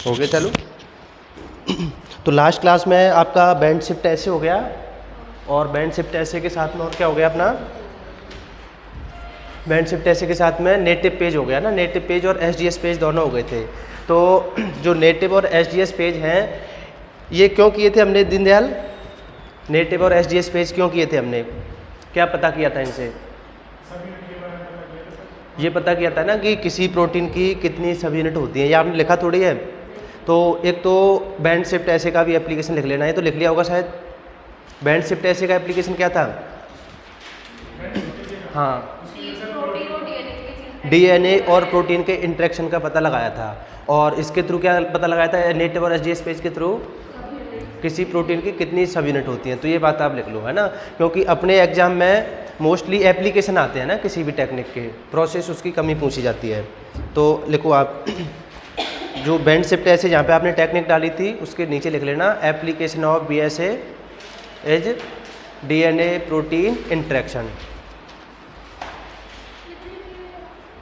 हो गया चालू। तो लास्ट क्लास में आपका बैंड शिफ्ट ऐसे हो गया, और बैंड शिफ्ट ऐसे के साथ में और क्या हो गया अपना, बैंड शिफ्ट ऐसे के साथ में नेटिव पेज हो गया ना। नेटिव पेज और एसडीएस पेज दोनों हो गए थे। तो जो नेटिव और एसडीएस पेज हैं, ये क्यों किए थे हमने दीनदयाल? नेटिव और एसडीएस पेज क्यों किए थे हमने, क्या पता किया था इनसे? ये पता किया था ना कि किसी प्रोटीन की कितनी सब यूनिट होती है, ये आपने लिखा थोड़ी है। तो एक तो बैंड शिफ्ट ऐसे का भी एप्लीकेशन लिख लेना है, तो लिख लिया होगा शायद। बैंड शिफ्ट ऐसे का एप्लीकेशन क्या था? हाँ, डीएनए और प्रोटीन के इंटरेक्शन का पता लगाया था। और इसके थ्रू क्या पता लगाया था? नेटिव और एसडीएस पेज के थ्रू किसी प्रोटीन की कितनी सब यूनिट होती हैं। तो ये बात आप लिख लो, है ना, क्योंकि अपने एग्जाम में मोस्टली एप्लीकेशन आते हैं ना, किसी भी टेक्निक के प्रोसेस उसकी कमी पूछी जाती है। तो लिखो आप जो बैंड शिफ्ट ऐसे जहाँ पे आपने टेक्निक डाली थी उसके नीचे लिख लेना application of BSA as DNA protein interaction,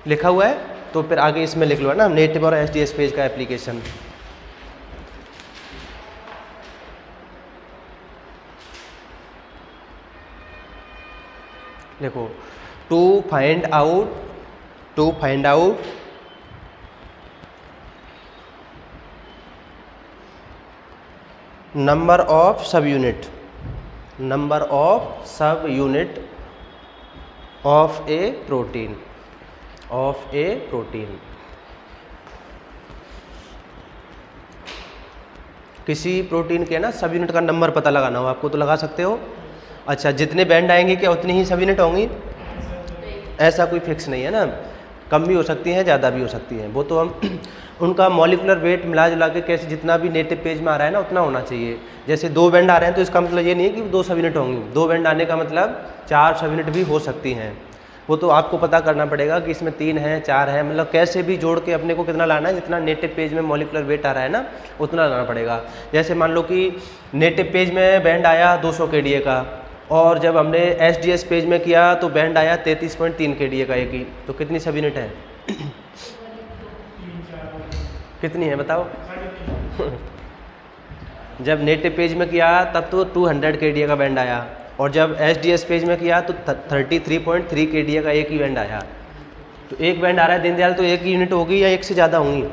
लिखा हुआ है। तो फिर आगे इसमें लिख लो, है ना, नेटिव और एसडीएस पेज का एप्लीकेशन। देखो, to find out number of sub unit of a protein किसी प्रोटीन के ना सब यूनिट का नंबर पता लगाना हो आपको तो लगा सकते हो। अच्छा, जितने बैंड आएंगे क्या उतनी ही सब यूनिट होंगी? ऐसा कोई फिक्स नहीं है ना, कम भी हो सकती हैं, ज़्यादा भी हो सकती हैं। वो तो हम उनका मॉलिक्यूलर वेट मिला जुला के कैसे जितना भी नेटिव पेज में आ रहा है ना उतना होना चाहिए। जैसे 2 बैंड आ रहे हैं तो इसका मतलब ये नहीं है कि 2 सब यूनिट होंगी। 2 बैंड आने का मतलब 4 सब यूनिट भी हो सकती हैं। वो तो आपको पता करना पड़ेगा कि इसमें 3 है 4 है, मतलब कैसे भी जोड़ के अपने को कितना लाना है, जितना नेटिव पेज में मॉलिक्यूलर वेट आ रहा है ना उतना लाना पड़ेगा। जैसे मान लो कि नेटिव पेज में बैंड आया 200 केडीए का, और जब हमने एसडीएस पेज में किया तो बैंड आया 33.3 केडीए का एक ही, तो कितनी सब यूनिट है? कितनी है बताओ? जब नेटिव पेज में किया तब तो 200 केडीए का बैंड आया, और जब एसडीएस पेज में किया तो 33.3 केडीए का एक ही बैंड आया। तो एक बैंड आ रहा है दीनदयाल, तो एक ही यूनिट होगी या एक से ज़्यादा होंगी?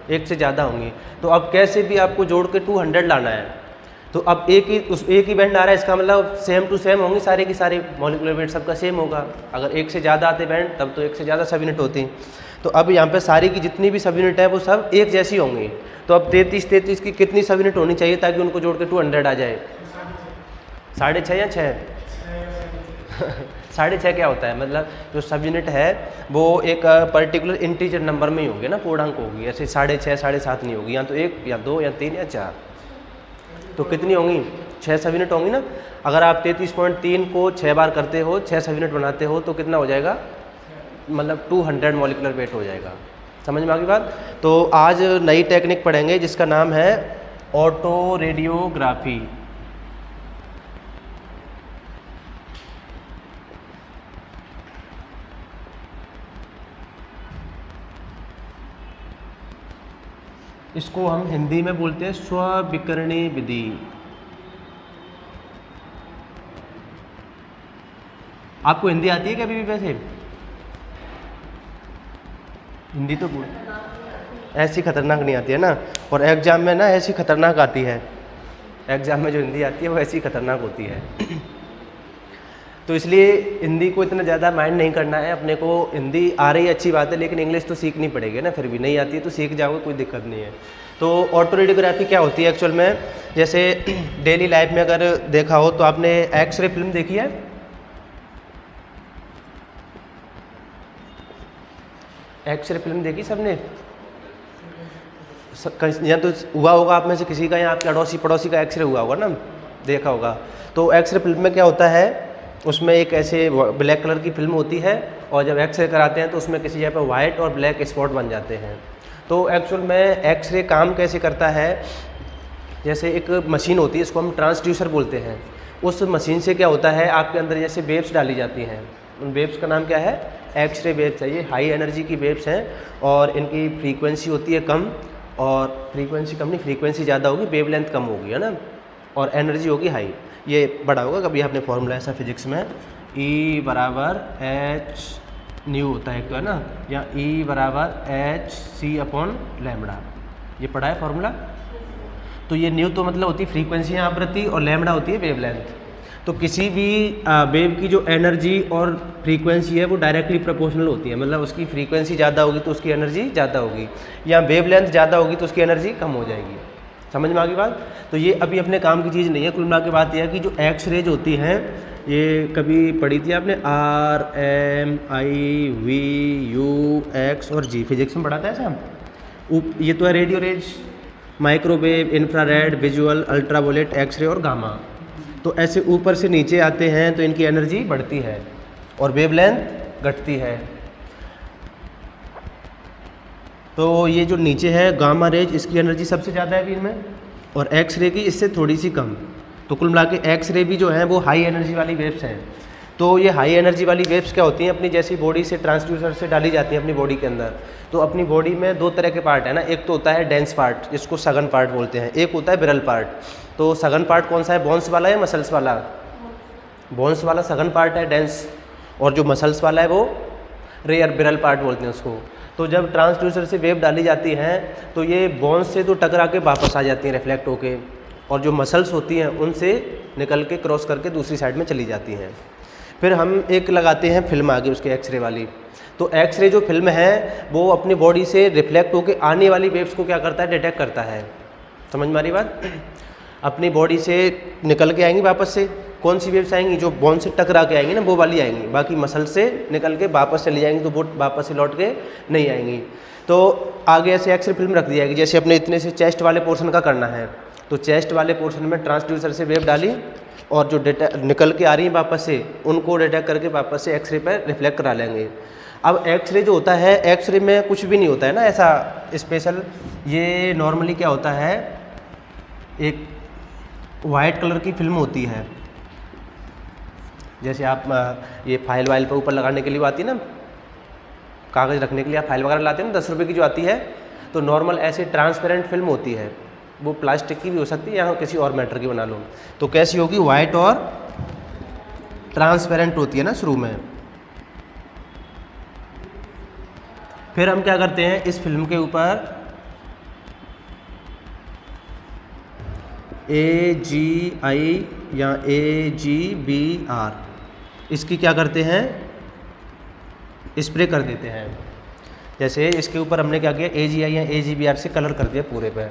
एक से ज़्यादा होंगी। तो अब कैसे भी आपको जोड़ के 200 लाना है। तो अब एक ही बैंड आ रहा है, इसका मतलब सेम टू सेम होंगी सारे की सारी, मॉलिक्यूलर वेट सबका सेम होगा। अगर एक से ज़्यादा आते बैंड तब तो एक से ज़्यादा सब यूनिट होती। तो अब यहाँ पे सारी की जितनी भी सब यूनिट है वो सब एक जैसी होंगी। तो अब 33 की कितनी सब यूनिट होनी चाहिए ताकि उनको जोड़ के 200 आ जाए? 6.5 या 6? 6.5 क्या होता है? मतलब जो सब यूनिट है वो एक पर्टिकुलर इंटीजर नंबर में ही होगी ना, पूर्णांक होगी। ऐसे 6.5 7.5 नहीं होगी, या तो 1 या 2 या 3 या 4। तो कितनी होंगी? 6 सब यूनिट होंगी ना। अगर आप 33.3 को 6 बार करते हो, 6 सब यूनिट बनाते हो, तो कितना हो जाएगा? मतलब 200 मॉलिक्यूलर वेट हो जाएगा। समझ में आ गई बात? तो आज नई टेक्निक पढ़ेंगे जिसका नाम है ऑटो रेडियोग्राफी। इसको हम हिंदी में बोलते हैं स्वविकरणी विधि। आपको हिंदी आती है क्या अभी भी? वैसे हिंदी तो ऐसी खतरनाक नहीं आती है ना, और एग्जाम में ना ऐसी खतरनाक आती है। एग्जाम में जो हिंदी आती है वो ऐसी खतरनाक होती है। तो इसलिए हिंदी को इतना ज़्यादा माइंड नहीं करना है अपने को। हिंदी आ रही है अच्छी बात है, लेकिन इंग्लिश तो सीखनी पड़ेगी ना। फिर भी नहीं आती है तो सीख जाओगे, कोई दिक्कत नहीं है। तो ऑटो रेडियोग्राफी क्या होती है एक्चुअल में? जैसे डेली लाइफ में अगर देखा हो तो आपने एक्सरे फिल्म देखी है? एक्सरे फिल्म देखी सबने? या तो हुआ होगा आप में से किसी का, या आपके अड़ोसी पड़ोसी का एक्सरे हुआ होगा ना, देखा होगा। तो एक्सरे फिल्म में क्या होता है, उसमें एक ऐसे ब्लैक कलर की फिल्म होती है, और जब एक्सरे कराते हैं तो उसमें किसी जगह पर वाइट और ब्लैक स्पॉट बन जाते हैं। तो एक्चुअल में एक्सरे काम कैसे करता है? जैसे एक मशीन होती है, इसको हम ट्रांसड्यूसर बोलते हैं। उस मशीन से क्या होता है, आपके अंदर जैसे वेव्स डाली जाती हैं, उन वेव्स का नाम क्या है? एक्सरे वेव्स है। ये हाई एनर्जी की वेव्स हैं, और इनकी फ्रीक्वेंसी होती है कम, और फ्रीक्वेंसी कम नहीं, फ्रीक्वेंसी ज़्यादा होगी, वेवलेंथ कम होगी, है ना, और एनर्जी होगी हाई, ये बड़ा होगा। कभी आपने फॉर्मूला ऐसा फिजिक्स में E बराबर एच न्यू होता है एक तो, है ना, या E बराबर एच सी अपॉन लैम्बडा, ये पढ़ा है फॉर्मूला। तो ये न्यू तो मतलब होती है फ्रीक्वेंसी या आवृत्ति, और लैम्बडा होती है वेवलेंथ। तो किसी भी वेव की जो एनर्जी और फ्रीक्वेंसी है वो डायरेक्टली प्रोपोर्शनल होती है, मतलब उसकी फ्रीक्वेंसी ज़्यादा होगी तो उसकी एनर्जी ज़्यादा होगी, या वेवलेंथ ज़्यादा होगी तो उसकी एनर्जी कम हो जाएगी। समझ में आ गई बात। तो ये अभी अपने काम की चीज़ नहीं है। कुल मिला के बात यह है कि जो एक्स रेज होती हैं, ये कभी पढ़ी थी आपने, R M I V U X और जी, फिजिक्स में पढ़ा था ऐसा। ये तो है radio rays, microwave, infrared, visual, ultraviolet, x ray और गामा। तो ऐसे ऊपर से नीचे आते हैं तो इनकी एनर्जी बढ़ती है और वेवलेंथ घटती है। तो ये जो नीचे है गामा रेज, इसकी एनर्जी सबसे ज़्यादा है इनमें, और एक्स रे की इससे थोड़ी सी कम। तो कुल मिला के एक्स रे भी जो है वो हाई एनर्जी वाली वेव्स हैं। तो ये हाई एनर्जी वाली वेव्स क्या होती हैं, अपनी जैसी बॉडी से ट्रांसड्यूसर से डाली जाती हैं अपनी बॉडी के अंदर। तो अपनी बॉडी में दो तरह के पार्ट है ना, एक तो होता है डेंस पार्ट जिसको सघन पार्ट बोलते हैं, एक होता है विरल पार्ट। तो सघन पार्ट कौन सा है, बोन्स वाला या मसल्स वाला? बोन्स वाला सघन पार्ट है डेंस, और जो मसल्स वाला है वो रेयर विरल पार्ट बोलते हैं उसको। तो जब ट्रांसड्यूसर से वेव डाली जाती हैं तो ये बोन्स से तो टकरा के वापस आ जाती हैं रिफ्लेक्ट होके, और जो मसल्स होती हैं उनसे निकल के क्रॉस करके दूसरी साइड में चली जाती हैं। फिर हम एक लगाते हैं फिल्म आगे उसके एक्सरे वाली। तो एक्सरे जो फिल्म है वो अपनी बॉडी से रिफ्लेक्ट होके आने वाली वेव्स को क्या करता है, डिटेक्ट करता है। समझ में आ रही बात। अपनी बॉडी से निकल के आएंगी वापस से, कौन सी वेव्स आएंगी, जो बोन से टकरा के आएंगी ना वो वाली आएंगी, बाकी मसल से निकल के वापस चली जाएंगी तो वो वापस से लौट के नहीं आएंगी। तो आगे ऐसे एक्सरे फिल्म रख दी जाएगी, जैसे अपने इतने से चेस्ट वाले पोर्शन का करना है। तो चेस्ट वाले पोर्शन में ट्रांसड्यूसर से वेव डाली और जो निकल के आ रही है वापस से, उनको डिटेक्ट करके वापस से एक्सरे पर रिफ्लेक्ट करा लेंगे। अब एक्सरे जो होता है, एक्सरे में कुछ भी नहीं होता है ना ऐसा स्पेशल। ये नॉर्मली क्या होता है, एक वाइट कलर की फिल्म होती है, जैसे आप ये फाइल वाइल पर ऊपर लगाने के लिए आती है ना, कागज़ रखने के लिए आप फाइल वगैरह लाते हैं ना 10 रुपये की जो आती है, तो नॉर्मल ऐसे ट्रांसपेरेंट फिल्म होती है, वो प्लास्टिक की भी हो सकती है या किसी और मैटर की बना लो। तो कैसी होगी, वाइट और ट्रांसपेरेंट होती है ना शुरू में। फिर हम क्या करते हैं, इस फिल्म के ऊपर AGI या AGBR इसकी क्या करते हैं, स्प्रे कर देते हैं। जैसे इसके ऊपर हमने क्या किया, AGI या AGBR से कलर कर दिया पूरे पे,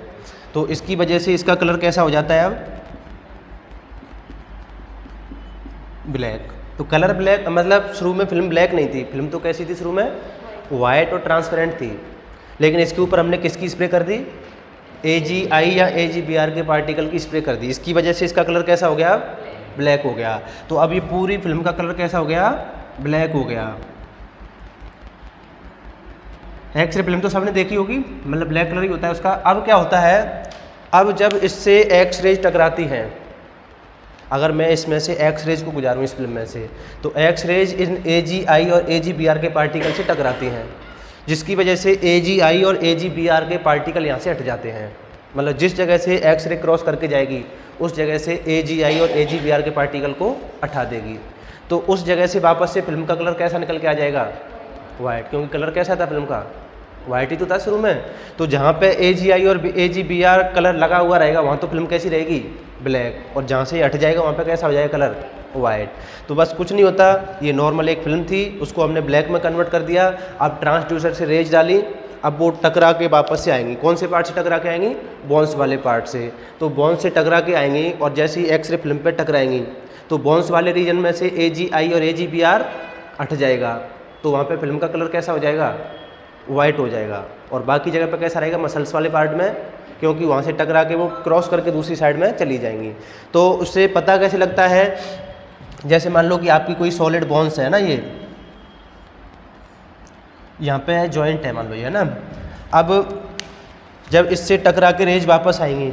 तो इसकी वजह से इसका कलर कैसा हो जाता है, अब ब्लैक। तो कलर ब्लैक मतलब शुरू में फिल्म ब्लैक नहीं थी, फिल्म तो कैसी थी शुरू में, वाइट और ट्रांसपेरेंट थी, लेकिन इसके ऊपर हमने किसकी स्प्रे कर दी, AGI या AGBR के पार्टिकल की स्प्रे कर दी। इसकी वजह से इसका कलर कैसा हो गया, ब्लैक हो गया। तो अब ये पूरी फिल्म का कलर कैसा हो गया, ब्लैक हो गया। एक्सरे फिल्म तो सबने देखी होगी, मतलब ब्लैक कलर ही होता है उसका। अब क्या होता है, अब जब इससे एक्स रेज टकराती हैं, अगर मैं इसमें से एक्स रेज को गुजारूँ इस फिल्म में से, तो एक्स रेज इन AGI और AGBR के पार्टिकल से टकराती हैं, जिसकी वजह से AGI और AGBR के पार्टिकल यहाँ से हट जाते हैं। मतलब जिस जगह से एक्स रे क्रॉस करके जाएगी उस जगह से AGI और AGBR के पार्टिकल को हटा देगी। तो उस जगह से वापस से फिल्म का कलर कैसा निकल के आ जाएगा, वाइट, क्योंकि कलर कैसा था फिल्म का, वाइट ही तो था शुरू में। तो जहाँ पे AGI और AGBR कलर लगा हुआ रहेगा वहाँ तो फिल्म कैसी रहेगी, ब्लैक, और जहाँ से हट जाएगा वहाँ पे कैसा हो जाएगा कलर, वाइट। तो बस कुछ नहीं होता, ये नॉर्मल एक फिल्म थी, उसको हमने ब्लैक में कन्वर्ट कर दिया। अब ट्रांसड्यूसर से रेज डाली, अब वो टकरा के वापस से आएंगी, कौन से पार्ट से टकरा के आएंगी, बोन्स वाले पार्ट से। तो बोन्स से टकरा के आएंगी और जैसे ही एक्सरे फिल्म पे टकराएंगी तो बोन्स वाले रीजन में से AGI और AGBR हट जाएगा, तो वहाँ पे फिल्म का कलर कैसा हो जाएगा, वाइट हो जाएगा। और बाकी जगह पे कैसा रहेगा, मसल्स वाले पार्ट में, क्योंकि वहाँ से टकरा के वो क्रॉस करके दूसरी साइड में चली जाएंगी। तो उससे पता कैसे लगता है, जैसे मान लो कि आपकी कोई सॉलिड बोन्स है ना, ये यहाँ पे है जॉइंट है मान लो ये, है ना। अब जब इससे टकरा के रेज वापस आएंगी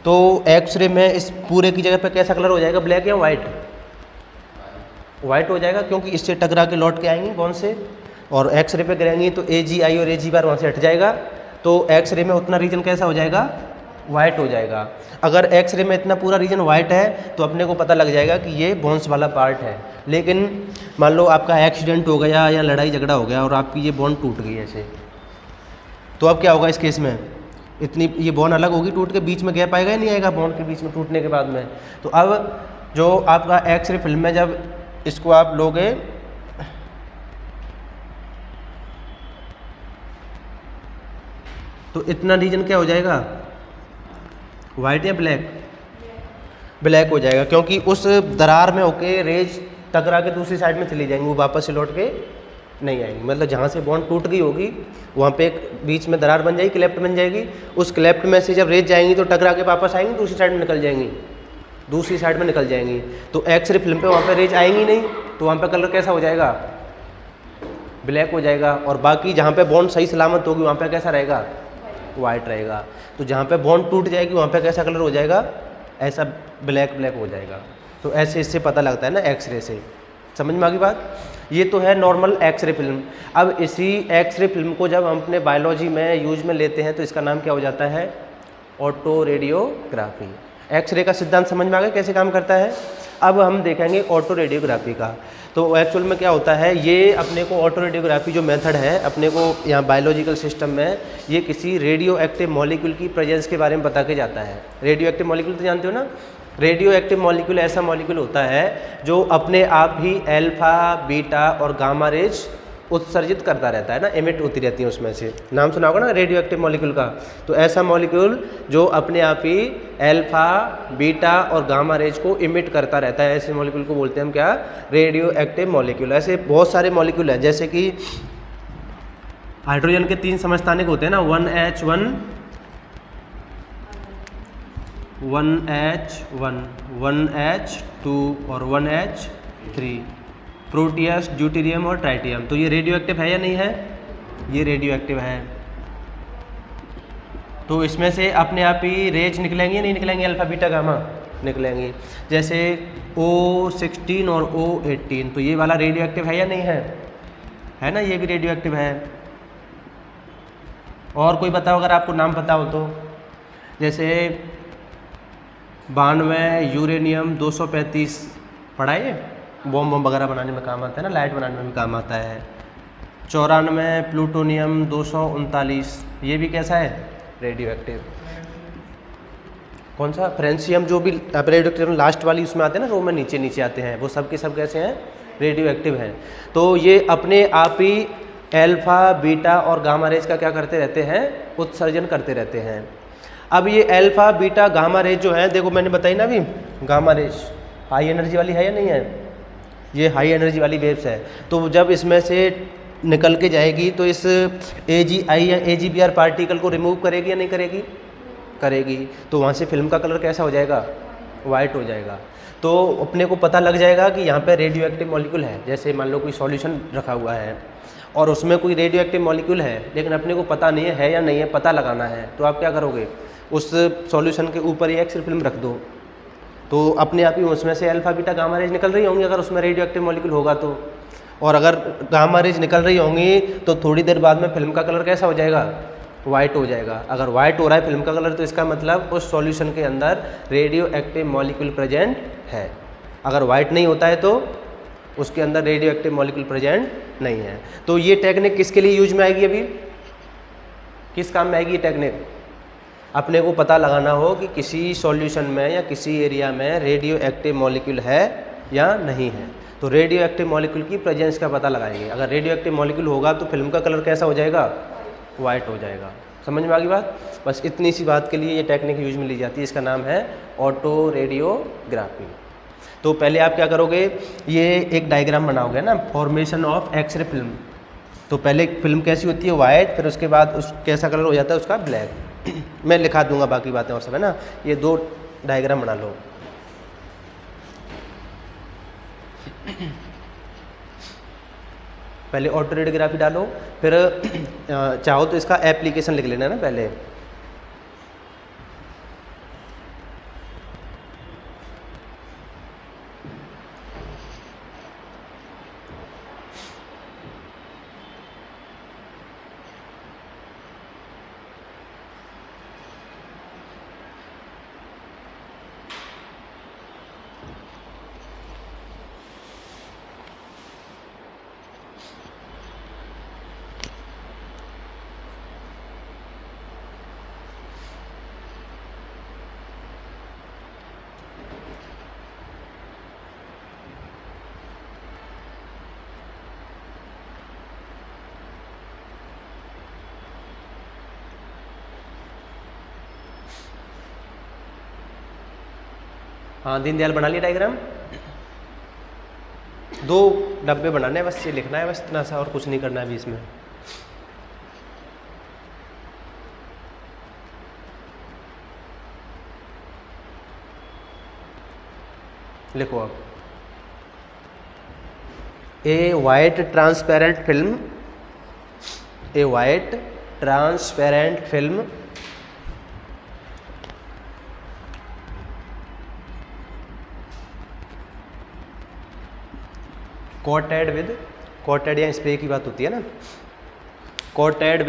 तो एक्सरे में इस पूरे की जगह पे कैसा कलर हो जाएगा, ब्लैक या वाइट, वाइट हो जाएगा, क्योंकि इससे टकरा के लौट के आएंगी बोन से, और एक्सरे पे गिरेंगी तो AGI और AGBR वहाँ से हट जाएगा। तो एक्सरे में उतना रीजन कैसा हो जाएगा, वाइट हो जाएगा। अगर एक्सरे में इतना पूरा रीजन वाइट है तो अपने को पता लग जाएगा कि ये बोन्स वाला पार्ट है। लेकिन मान लो आपका एक्सीडेंट हो गया या लड़ाई झगड़ा हो गया और आपकी ये बोन टूट गई ऐसे, तो अब क्या होगा इस केस में, इतनी ये बोन अलग होगी टूट के, बीच में गैप आएगा या नहीं आएगा बोन के बीच में टूटने के बाद में। तो अब जो आपका एक्सरे फिल्म में जब इसको आप लोगे तो इतना रीजन क्या हो जाएगा, वाइट या ब्लैक, ब्लैक हो जाएगा, क्योंकि उस दरार में होके रेज टकरा के दूसरी साइड में चली जाएंगी, वो वापस से लौट के नहीं आएंगी। मतलब जहाँ से बॉन्ड टूट गई होगी वहाँ पे एक बीच में दरार बन जाएगी, क्लेफ्ट बन जाएगी, उस क्लेफ्ट में से जब रेज जाएंगी तो टकरा के वापस आएंगी, दूसरी साइड में निकल जाएंगी, दूसरी साइड में निकल जाएंगी। तो एक्सरे फिल्म पे वहाँ पे रेज आएंगी नहीं, तो वहाँ पे कलर कैसा हो जाएगा, ब्लैक हो जाएगा। और बाकी जहाँ पे बॉन्ड सही सलामत होगी वहाँ पे कैसा रहेगा, वाइट रहेगा। तो जहाँ पे बॉन्ड टूट जाएगी वहाँ पे कैसा कलर हो जाएगा, ऐसा ब्लैक ब्लैक हो जाएगा। तो ऐसे इससे पता लगता है ना एक्सरे से, समझ में आ गई बात। ये तो है नॉर्मल एक्सरे फिल्म। अब इसी एक्सरे फिल्म को जब हम अपने बायोलॉजी में यूज में लेते हैं तो इसका नाम क्या हो जाता है, ऑटो रेडियोग्राफी। एक्सरे का सिद्धांत समझ में आ गया कैसे काम करता है। अब हम देखेंगे ऑटो रेडियोग्राफी का। तो एक्चुअल में क्या होता है, ये अपने को ऑटो रेडियोग्राफी जो मेथड है अपने को यहाँ बायोलॉजिकल सिस्टम में, ये किसी रेडियो एक्टिव मॉलिक्यूल की प्रेजेंस के बारे में बता के जाता है। रेडियो एक्टिव मॉलिक्यूल तो जानते हो ना, रेडियो एक्टिव मॉलिक्यूल ऐसा मॉलिक्यूल होता है जो अपने आप ही अल्फा बीटा और गामा रेज उत्सर्जित करता रहता है ना, एमिट होती रहती है उसमें से। नाम सुना होगा ना रेडियो एक्टिव मॉलिक्यूल का। तो ऐसा मॉलिक्यूल जो अपने आप ही अल्फा बीटा और गामा रेज को इमिट करता रहता है, ऐसे मॉलिक्यूल को बोलते हैं हम क्या, रेडियो एक्टिव मॉलिक्यूल। ऐसे बहुत सारे मॉलिक्यूल हैं, जैसे कि हाइड्रोजन के 3 समस्थानिक होते हैं ना, 1H1 1H1 1H2 और 1H3, प्रोटियस ड्यूटेरियम और ट्राइटियम। तो ये रेडियो एक्टिव है या नहीं है, ये रेडियो एक्टिव है। तो इसमें से अपने आप ही रेज निकलेंगे या नहीं निकलेंगे, अल्फा बीटा गामा निकलेंगे। जैसे O16 और O18, तो ये वाला रेडियो एक्टिव है या नहीं है ना, ये भी रेडियो एक्टिव है। और कोई बताओ अगर आपको नाम पता हो तो, जैसे 92 यूरेनियम 235 पढ़ा है, बॉम्ब वगैरह बनाने में काम आता है ना, लाइट बनाने में भी काम आता है। 94 प्लूटोनियम 239, ये भी कैसा है, रेडियो एक्टिव। कौन सा, फ्रेंसियम, जो भी रेडियो एक्टिव लास्ट वाली उसमें आते हैं ना, रो में नीचे नीचे आते हैं, वो सब के सब कैसे हैं, रेडियो एक्टिव हैं। तो ये अपने आप ही अल्फा बीटा और गामा रेज का क्या करते रहते हैं, उत्सर्जन करते रहते हैं। अब ये अल्फा बीटा गामा रेज जो है, देखो मैंने बताई ना अभी, गामा रेज हाई एनर्जी वाली है या नहीं है, ये हाई एनर्जी वाली वेव्स है। तो जब इसमें से निकल के जाएगी तो इस AgI या AgBr पार्टिकल को रिमूव करेगी या नहीं करेगी, करेगी। तो वहाँ से फिल्म का कलर कैसा हो जाएगा, वाइट हो जाएगा। तो अपने को पता लग जाएगा कि यहाँ पे रेडियो एक्टिव मॉलिक्यूल है। जैसे मान लो कोई सॉल्यूशन रखा हुआ है और उसमें कोई रेडियो एक्टिव मॉलिक्यूल है, लेकिन अपने को पता नहीं है या नहीं है, पता लगाना है, तो आप क्या करोगे, उस सॉल्यूशन के ऊपर ही एक्सरे फिल्म रख दो, तो अपने आप ही उसमें से अल्फा बीटा गामा रेज निकल रही होंगी अगर उसमें रेडियो एक्टिव मॉलिक्यूल होगा तो। और अगर गामा रेज निकल रही होंगी तो थोड़ी देर बाद में फिल्म का कलर कैसा हो जाएगा, वाइट हो जाएगा। अगर वाइट हो रहा है फिल्म का कलर तो इसका मतलब उस सॉल्यूशन के अंदर रेडियो एक्टिव मॉलिक्यूल प्रेजेंट है। अगर वाइट नहीं होता है तो उसके अंदर रेडियो एक्टिव मॉलिक्यूल प्रेजेंट नहीं है। तो ये टेक्निक किसके लिए यूज में आएगी, अभी किस काम में आएगी ये टेक्निक, अपने को पता लगाना हो कि किसी सॉल्यूशन में या किसी एरिया में रेडियो एक्टिव मॉलिक्यूल है या नहीं है। तो रेडियो एक्टिव मॉलिक्यूल की प्रेजेंस का पता लगाएंगे। अगर रेडियो एक्टिव मॉलिक्यूल होगा तो फिल्म का कलर कैसा हो जाएगा, वाइट हो जाएगा। समझ में आ गई बात। बस इतनी सी बात के लिए ये टेक्निक यूज में ली जाती है, इसका नाम है ऑटो रेडियोग्राफी। तो पहले आप क्या करोगे, ये एक डायग्राम बनाओगे ना, फॉर्मेशन ऑफ एक्सरे फिल्म। तो पहले फिल्म कैसी होती है, वाइट, फिर उसके बाद उस कैसा कलर हो जाता है उसका, ब्लैक। मैं लिखा दूंगा बाकी बातें और सब, है ना। ये 2 डायग्राम बना लो। पहले ऑटो रेडियोग्राफी डालो, फिर चाहो तो इसका एप्लीकेशन लिख लेना ना पहले। हाँ दीनदयाल बना लिया डायग्राम। 2 डब्बे बनाने हैं बस, ये लिखना है बस इतना सा, और कुछ नहीं करना है बीच में। लिखो अब, a white transparent film, a white transparent film coated with, coated या स्प्रे की बात होती है ना, कोटेड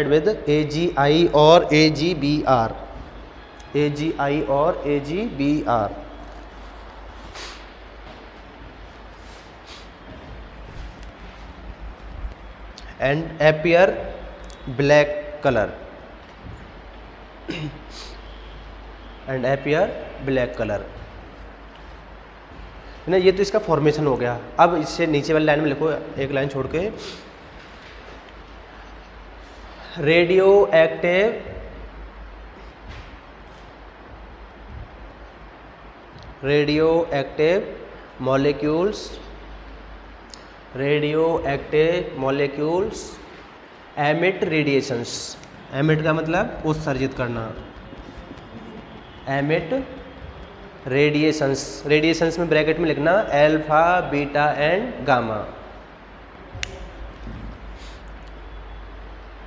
विद AGI और AGBR, AGI और AGBR and appear black color and appear black color ना। ये तो इसका फॉर्मेशन हो गया। अब इससे नीचे वाली लाइन में लिखो, एक लाइन छोड़ के, radio active molecules emit radiations, emit का मतलब उत्सर्जित करना, एमिट रेडिएशंस, रेडिएशंस में ब्रैकेट में लिखना alpha beta and gamma,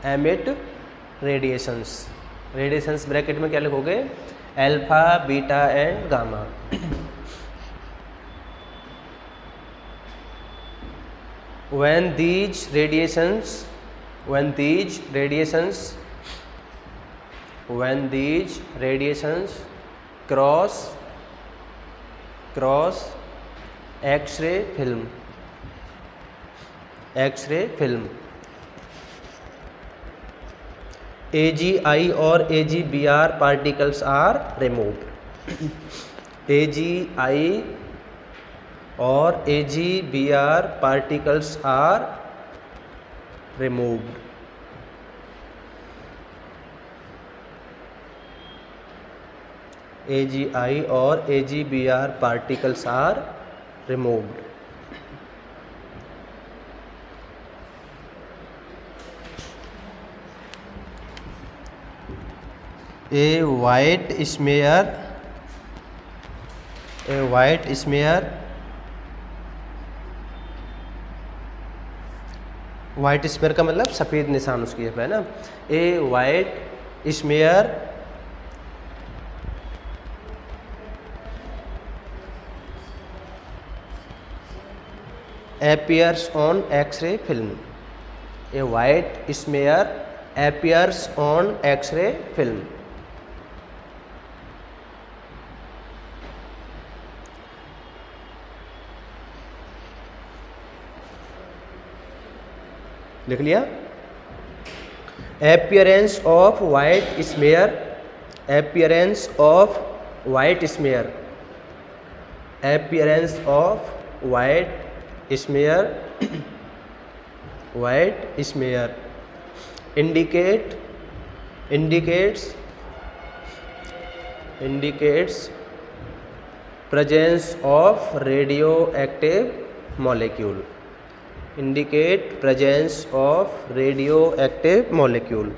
emit radiations, radiations bracket में क्या लिखोगे, alpha beta and gamma. when these radiations cross X-ray film, AGI और AGBR particles are removed, AGI और AGBR particles are removed, AGI और AGBR particles are removed। A white smear white smear का मतलब सफ़ेद निशान उसकी है ना। A white smear appears on X-ray film, a white smear appears on X-ray film। लिख लिया। appearance of white smear, appearance of white smear, appearance of white smear, white smear indicates presence of radioactive molecule, indicate presence of radioactive molecule।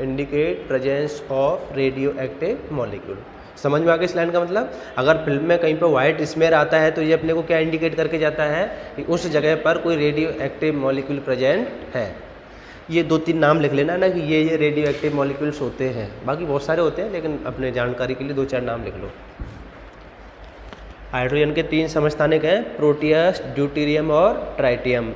Indicate presence of radio active molecule. समझ में आ गया इस line का मतलब? अगर film में कहीं पर वाइट स्मेयर आता है तो ये अपने को क्या इंडिकेट करके जाता है कि उस जगह पर कोई रेडियो एक्टिव मॉलिक्यूल प्रेजेंट है। ये 2-3 नाम लिख लेना ना कि ये रेडियो एक्टिव मॉलिक्यूल्स होते हैं, बाकी बहुत सारे होते हैं लेकिन अपने जानकारी के लिए 2-4 नाम लिख लो। हाइड्रोजन के 3 समस्थानिक हैं, प्रोटियस, ड्यूटेरियम और ट्राइटियम।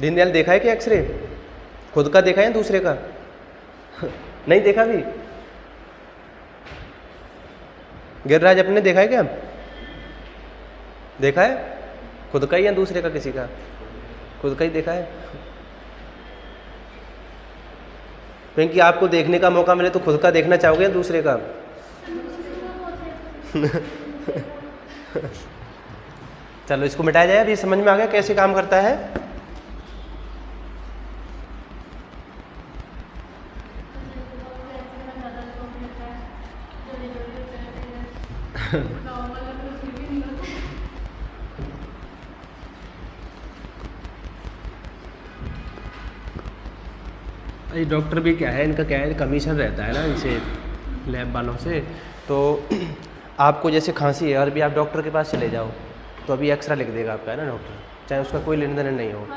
दीनदयाल देखा है क्या एक्सरे? खुद का देखा है दूसरे का? नहीं देखा भी? गिरिराज अपने देखा है क्या? देखा है? खुद का ही या दूसरे का, किसी का? खुद का ही देखा है। क्योंकि आपको देखने का मौका मिले तो खुद का देखना चाहोगे या दूसरे का? चलो इसको मिटाया जाए। अब ये समझ में आ गया कैसे काम करता है? ये डॉक्टर भी क्या है, इनका क्या है, कमीशन रहता है ना इनसे, लैब वालों से। तो आपको जैसे खांसी है और भी आप डॉक्टर के पास चले जाओ तो अभी एक्सरा लिख देगा आपका, है ना डॉक्टर, चाहे उसका कोई लेन देन नहीं हो।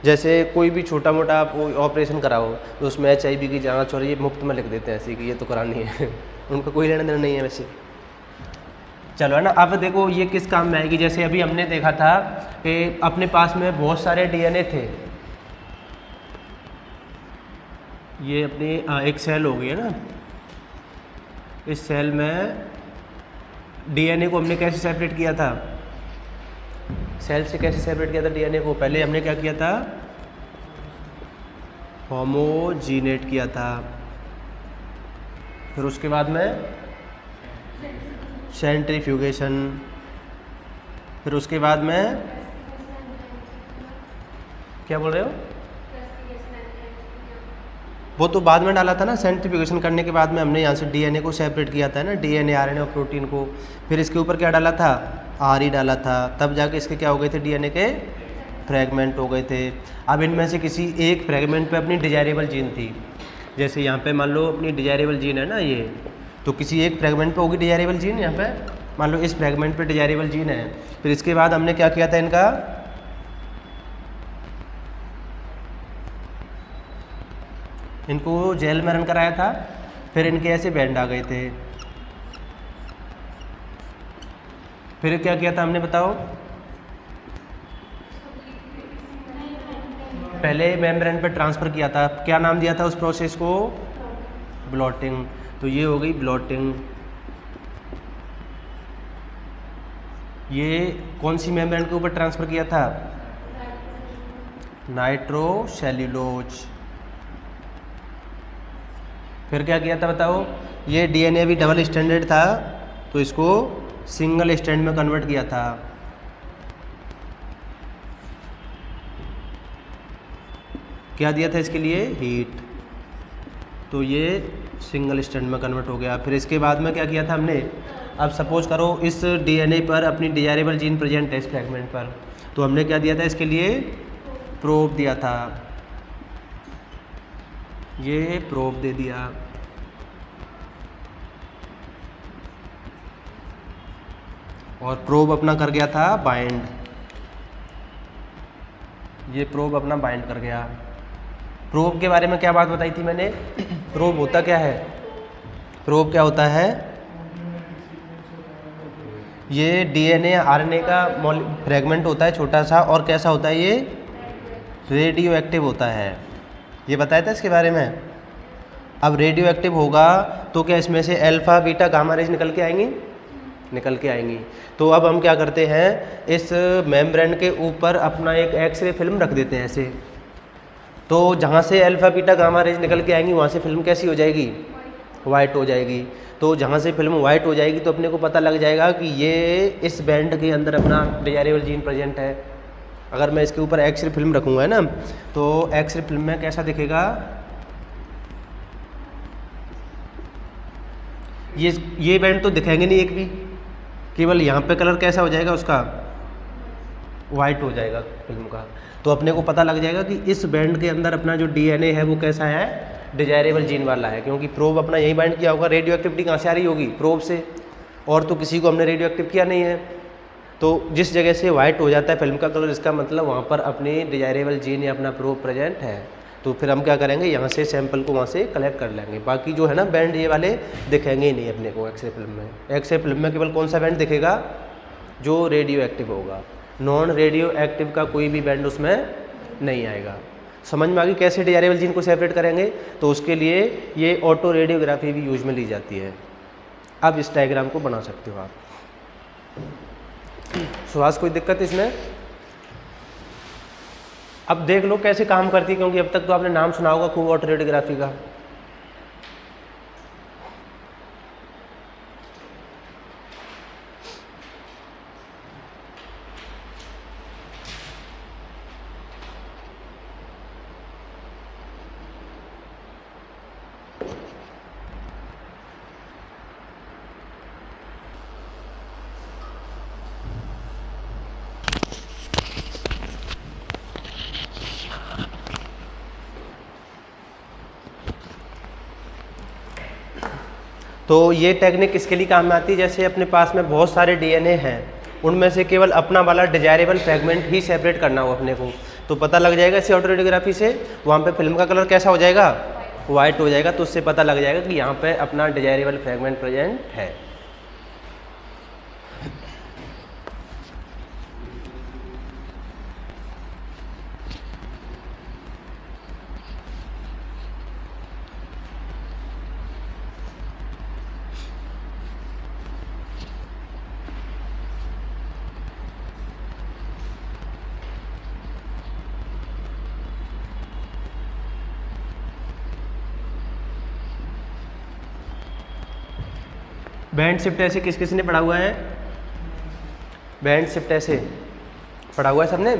जैसे कोई भी छोटा मोटा आप ऑपरेशन कराओ तो उसमें HIV की जांच और ये मुफ्त में लिख देते हैं ऐसे कि ये तो करानी है। उनका कोई लेन देन नहीं है वैसे। चलो है ना। अब देखो ये किस काम में आएगी। जैसे अभी हमने देखा था कि अपने पास में बहुत सारे DNA थे। ये अपनी एक सेल हो गई है ना, इस सेल में DNA को हमने कैसे सेपरेट किया था, सेल से कैसे सेपरेट किया था DNA को? पहले हमने क्या किया था, होमोजीनेट किया था, फिर उसके बाद में सेंट्रीफ्यूगेशन, फिर उसके बाद में क्या बोल रहे हो? वो तो बाद में डाला था ना। सेंट्रीफ्यूगेशन करने के बाद में हमने यहाँ से DNA को सेपरेट किया था ना, DNA RNA और प्रोटीन को। फिर इसके ऊपर क्या डाला था, RE डाला था, तब जाके इसके क्या हो गए थे, DNA के फ्रैगमेंट हो गए थे। अब इनमें से किसी एक फ्रैगमेंट पे अपनी डिजायरेबल जीन थी। जैसे यहाँ पे मान लो अपनी डिजायरेबल जीन है ना ये, तो किसी एक फ्रैगमेंट पे होगी डिजायरेबल जीन। यहाँ पे मान लो इस फ्रैगमेंट पे डिजायरेबल जीन है। फिर इसके बाद हमने क्या किया था, इनका इनको जेल में रन कराया था। फिर इनके ऐसे बैंड आ गए थे। फिर क्या किया था हमने, बताओ? पहले मेम्ब्रेन पे ट्रांसफ़र किया था। क्या नाम दिया था उस प्रोसेस को? ब्लॉटिंग। तो ये हो गई ब्लॉटिंग। ये कौन सी मेम्ब्रेन के ऊपर ट्रांसफ़र किया था? नाइट्रोसेल्यूलोज। फिर क्या किया था बताओ? ये DNA भी डबल स्टैंडर्ड था तो इसको सिंगल स्टैंड में कन्वर्ट किया था। क्या दिया था इसके लिए? हीट। तो ये सिंगल स्टैंड में कन्वर्ट हो गया। फिर इसके बाद में क्या किया था हमने, अब सपोज करो इस DNA पर अपनी डिजायरेबल जीन प्रेजेंट है इस फ्रैगमेंट पर, तो हमने क्या दिया था इसके लिए? प्रोब दिया था। ये प्रोब दे दिया। और प्रोब अपना कर गया था बाइंड। ये प्रोब अपना बाइंड कर गया। प्रोब के बारे में क्या बात बताई थी मैंने? प्रोब होता क्या है? प्रोब क्या होता है? ये DNA RNA का फ्रैगमेंट होता है छोटा सा, और कैसा होता है? ये रेडियो एक्टिव होता है। ये बताया था इसके बारे में। अब रेडियो एक्टिव होगा तो क्या इसमें से अल्फा बीटा गामा रेज निकल के आएंगी? निकल के आएंगी। तो अब हम क्या करते हैं, इस मेम्ब्रेन के ऊपर अपना एक एक्सरे फिल्म रख देते हैं ऐसे। तो जहाँ से अल्फा बीटा गामा रेज निकल के आएंगी वहाँ से फिल्म कैसी हो जाएगी? वाइट हो जाएगी। तो जहाँ से फिल्म वाइट हो जाएगी तो अपने को पता लग जाएगा कि ये इस बैंड के अंदर अपना डिजायरेबल जीन प्रेजेंट है। अगर मैं इसके ऊपर एक्सरे फिल्म रखूँगा है ना, तो एक्सरे फिल्म में कैसा दिखेगा? ये बैंड तो दिखेंगे नहीं एक भी, केवल यहाँ पे कलर कैसा हो जाएगा उसका? वाइट हो जाएगा फिल्म का। तो अपने को पता लग जाएगा कि इस बैंड के अंदर अपना जो DNA है वो कैसा है? डिजायरेबल जीन वाला है। क्योंकि प्रोब अपना यही बाइंड किया होगा। रेडियो एक्टिविटी कहाँ से आ रही होगी? प्रोब से। और तो किसी को हमने रेडियो एक्टिव किया नहीं है। तो जिस जगह से वाइट हो जाता है फिल्म का कलर, इसका मतलब वहाँ पर अपनी डिजायरेबल जीन या अपना प्रोब प्रेजेंट है। तो फिर हम क्या करेंगे, यहाँ से सैंपल को वहाँ से कलेक्ट कर लेंगे। बाकी जो है ना बैंड ये वाले दिखेंगे ही नहीं अपने को एक्सरे फिल्म में। एक्सरे फिल्म में केवल कौन सा बैंड दिखेगा? जो रेडियो एक्टिव होगा। नॉन रेडियो एक्टिव का कोई भी बैंड उसमें नहीं आएगा। समझ में आ गई कैसे डिजायरेबल जीन को सेपरेट करेंगे? तो उसके लिए ये ऑटो रेडियोग्राफी भी यूज में ली जाती है। अब इस डायग्राम को बना सकते हो आप। सुहास कोई दिक्कत इसमें? अब देख लो कैसे काम करती है, क्योंकि अब तक तो आपने नाम सुना होगा खूब ऑटो रेडियोग्राफी का। तो ये टेक्निक किसके लिए काम में आती है? जैसे अपने पास में बहुत सारे डीएनए हैं, उनमें से केवल अपना वाला डिजायरेबल फ्रैगमेंट ही सेपरेट करना हो अपने को, तो पता लग जाएगा इसी ऑटो रेडियोग्राफी से, वहाँ पे फिल्म का कलर कैसा हो जाएगा? वाइट हो जाएगा। तो उससे पता लग जाएगा कि यहाँ पे अपना डिजायरेबल फ्रैगमेंट प्रेजेंट है। बैंड शिफ्ट ऐसे किस किस ने पढ़ा हुआ है? बैंड शिफ्ट ऐसे पढ़ा हुआ है सबने।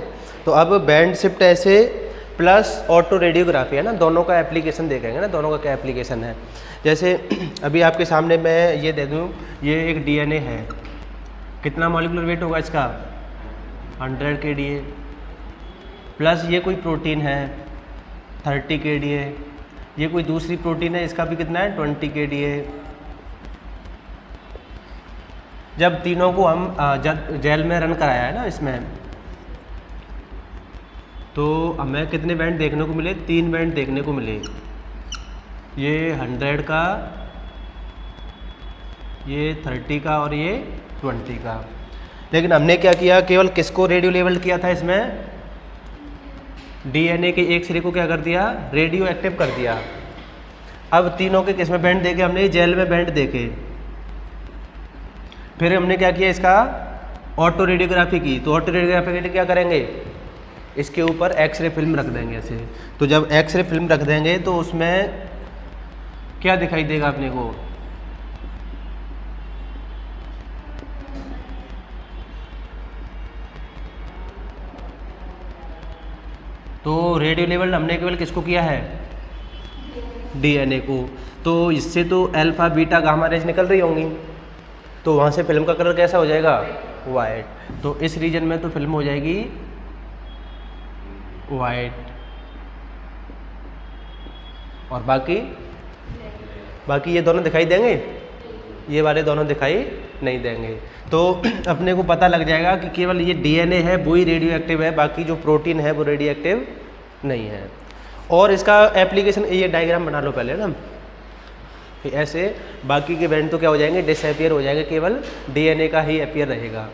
तो अब बैंड शिफ्ट ऐसे प्लस ऑटो रेडियोग्राफी है ना, दोनों का एप्लीकेशन देखेंगे ना, दोनों का क्या एप्लीकेशन है। जैसे अभी आपके सामने मैं ये दे दूँ, ये एक डीएनए है, कितना मॉलिक्यूलर वेट होगा इसका? 100 kDa, प्लस ये कोई प्रोटीन है 30 kDa, ये कोई दूसरी प्रोटीन है, इसका भी कितना है? 20 kDa। जब तीनों को हम जेल में रन कराया है ना इसमें, तो हमें कितने बैंड देखने को मिले? 3 बैंड देखने को मिले, ये 100 का, ये 30 का और ये 20 का। लेकिन हमने क्या किया, केवल किसको रेडियो लेवल किया था इसमें? डीएनए के एक सिरे को क्या कर दिया? रेडियो एक्टिव कर दिया। अब तीनों के किस में बैंड देखे हमने? जेल में बैंड देखे। फिर हमने क्या किया, इसका ऑटो रेडियोग्राफी की। तो ऑटो रेडियोग्राफी के लिए क्या करेंगे? इसके ऊपर एक्सरे फिल्म रख देंगे ऐसे। तो जब एक्सरे फिल्म रख देंगे तो उसमें क्या दिखाई देगा अपने को? तो रेडियो लेवल हमने केवल किसको किया है? डीएनए को। तो इससे तो अल्फा बीटा गामा रेज निकल रही होंगी, तो वहाँ से फिल्म का कलर कैसा हो जाएगा? वाइट। तो इस रीजन में तो फिल्म हो जाएगी वाइट, और बाकी ये दोनों दिखाई देंगे, ये वाले दोनों दिखाई नहीं देंगे। तो अपने को पता लग जाएगा कि केवल ये डीएनए है वो ही रेडियो एक्टिव है, बाकी जो प्रोटीन है वो रेडियो एक्टिव नहीं है। और इसका एप्लीकेशन, ये डायग्राम बना लो पहले ना, ऐसे बाकी के बैंड तो क्या हो जाएंगे? डिसअपियर हो जाएंगे, केवल डीएनए का ही अपीयर रहेगा।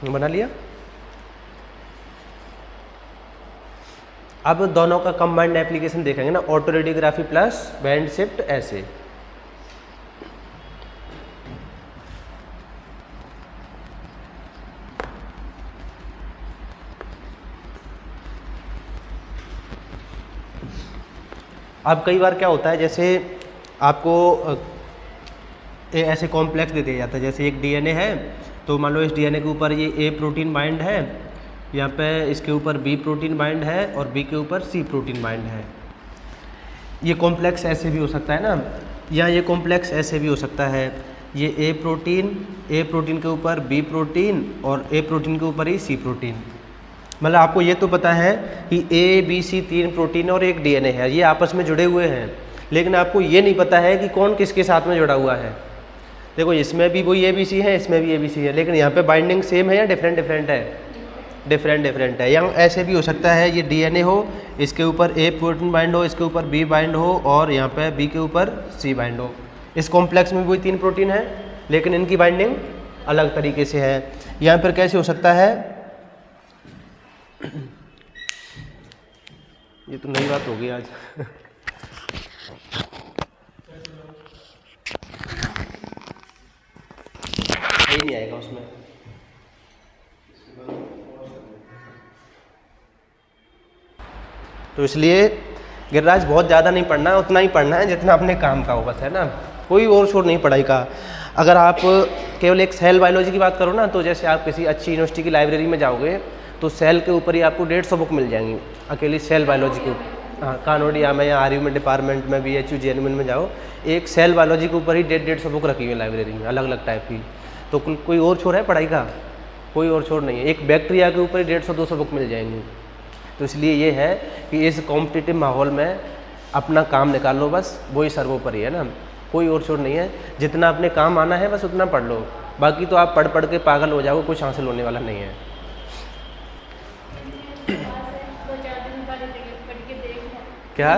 बना लिया। अब दोनों का कंबाइंड एप्लीकेशन देखेंगे ना, auto radiography plus band shift ऐसे। अब कई बार क्या होता है, जैसे आपको ऐसे कॉम्प्लेक्स दे दिया जाता है। जैसे एक डीएनए है तो मान लो इस डीएनए के ऊपर ये ए प्रोटीन बाइंड है, यहाँ पे इसके ऊपर बी प्रोटीन बाइंड है और बी के ऊपर सी प्रोटीन बाइंड है। ये कॉम्प्लेक्स ऐसे भी हो सकता है ना, या ये कॉम्प्लेक्स ऐसे भी हो सकता है, ये ए प्रोटीन के ऊपर बी प्रोटीन और ए प्रोटीन के ऊपर ही सी प्रोटीन। मतलब आपको ये तो पता है कि ए बी सी 3 प्रोटीन और एक डीएनए है, ये आपस में जुड़े हुए हैं, लेकिन आपको ये नहीं पता है कि कौन किसके साथ में जुड़ा हुआ है। देखो इसमें भी वही ए बी सी है, इसमें भी ए बी सी है, लेकिन यहाँ पे बाइंडिंग सेम है या डिफरेंट है? डिफरेंट है। या ऐसे भी हो सकता है ये डीएनए हो, इसके ऊपर ए प्रोटीन बाइंड हो, इसके ऊपर बी बाइंड हो और यहाँ पे बी के ऊपर सी बाइंड हो। इस कॉम्प्लेक्स में वही 3 प्रोटीन है, लेकिन इनकी बाइंडिंग अलग तरीके से है। यहाँ पर कैसे हो सकता है? ये तो नई बात हो गई आज। सही नहीं आएगा उसमें। तो इसलिए गिरिराज बहुत ज़्यादा नहीं पढ़ना है, उतना ही पढ़ना है जितना अपने काम का हो, बस, है ना। कोई और शोर नहीं पढ़ाई का। अगर आप केवल एक सेल बायोलॉजी की बात करो ना, तो जैसे आप किसी अच्छी यूनिवर्सिटी की लाइब्रेरी में जाओगे तो सेल के ऊपर ही आपको 150 बुक मिल जाएंगी अकेली सेल बायोलॉजी के ऊपर। हाँ, कानोडिया में या आरयू में डिपार्टमेंट में BHU JNM में जाओ, एक सेल बायोलॉजी के ऊपर ही 150 बुक रखी हुई है लाइब्रेरी में, अलग अलग टाइप की। तो कोई और छोर है पढ़ाई का? कोई और छोर नहीं है। एक बैक्टीरिया के ऊपर ही 150-200 बुक मिल जाएंगी। तो इसलिए ये है कि इस कॉम्पिटिटिव माहौल में अपना काम निकाल लो, बस वही सर्वोपरि है ना, कोई और छोर नहीं है। जितना अपने काम आना है बस उतना पढ़ लो, बाकी तो आप पढ़ के पागल हो जाओगे, कुछ हासिल होने वाला नहीं है। क्या?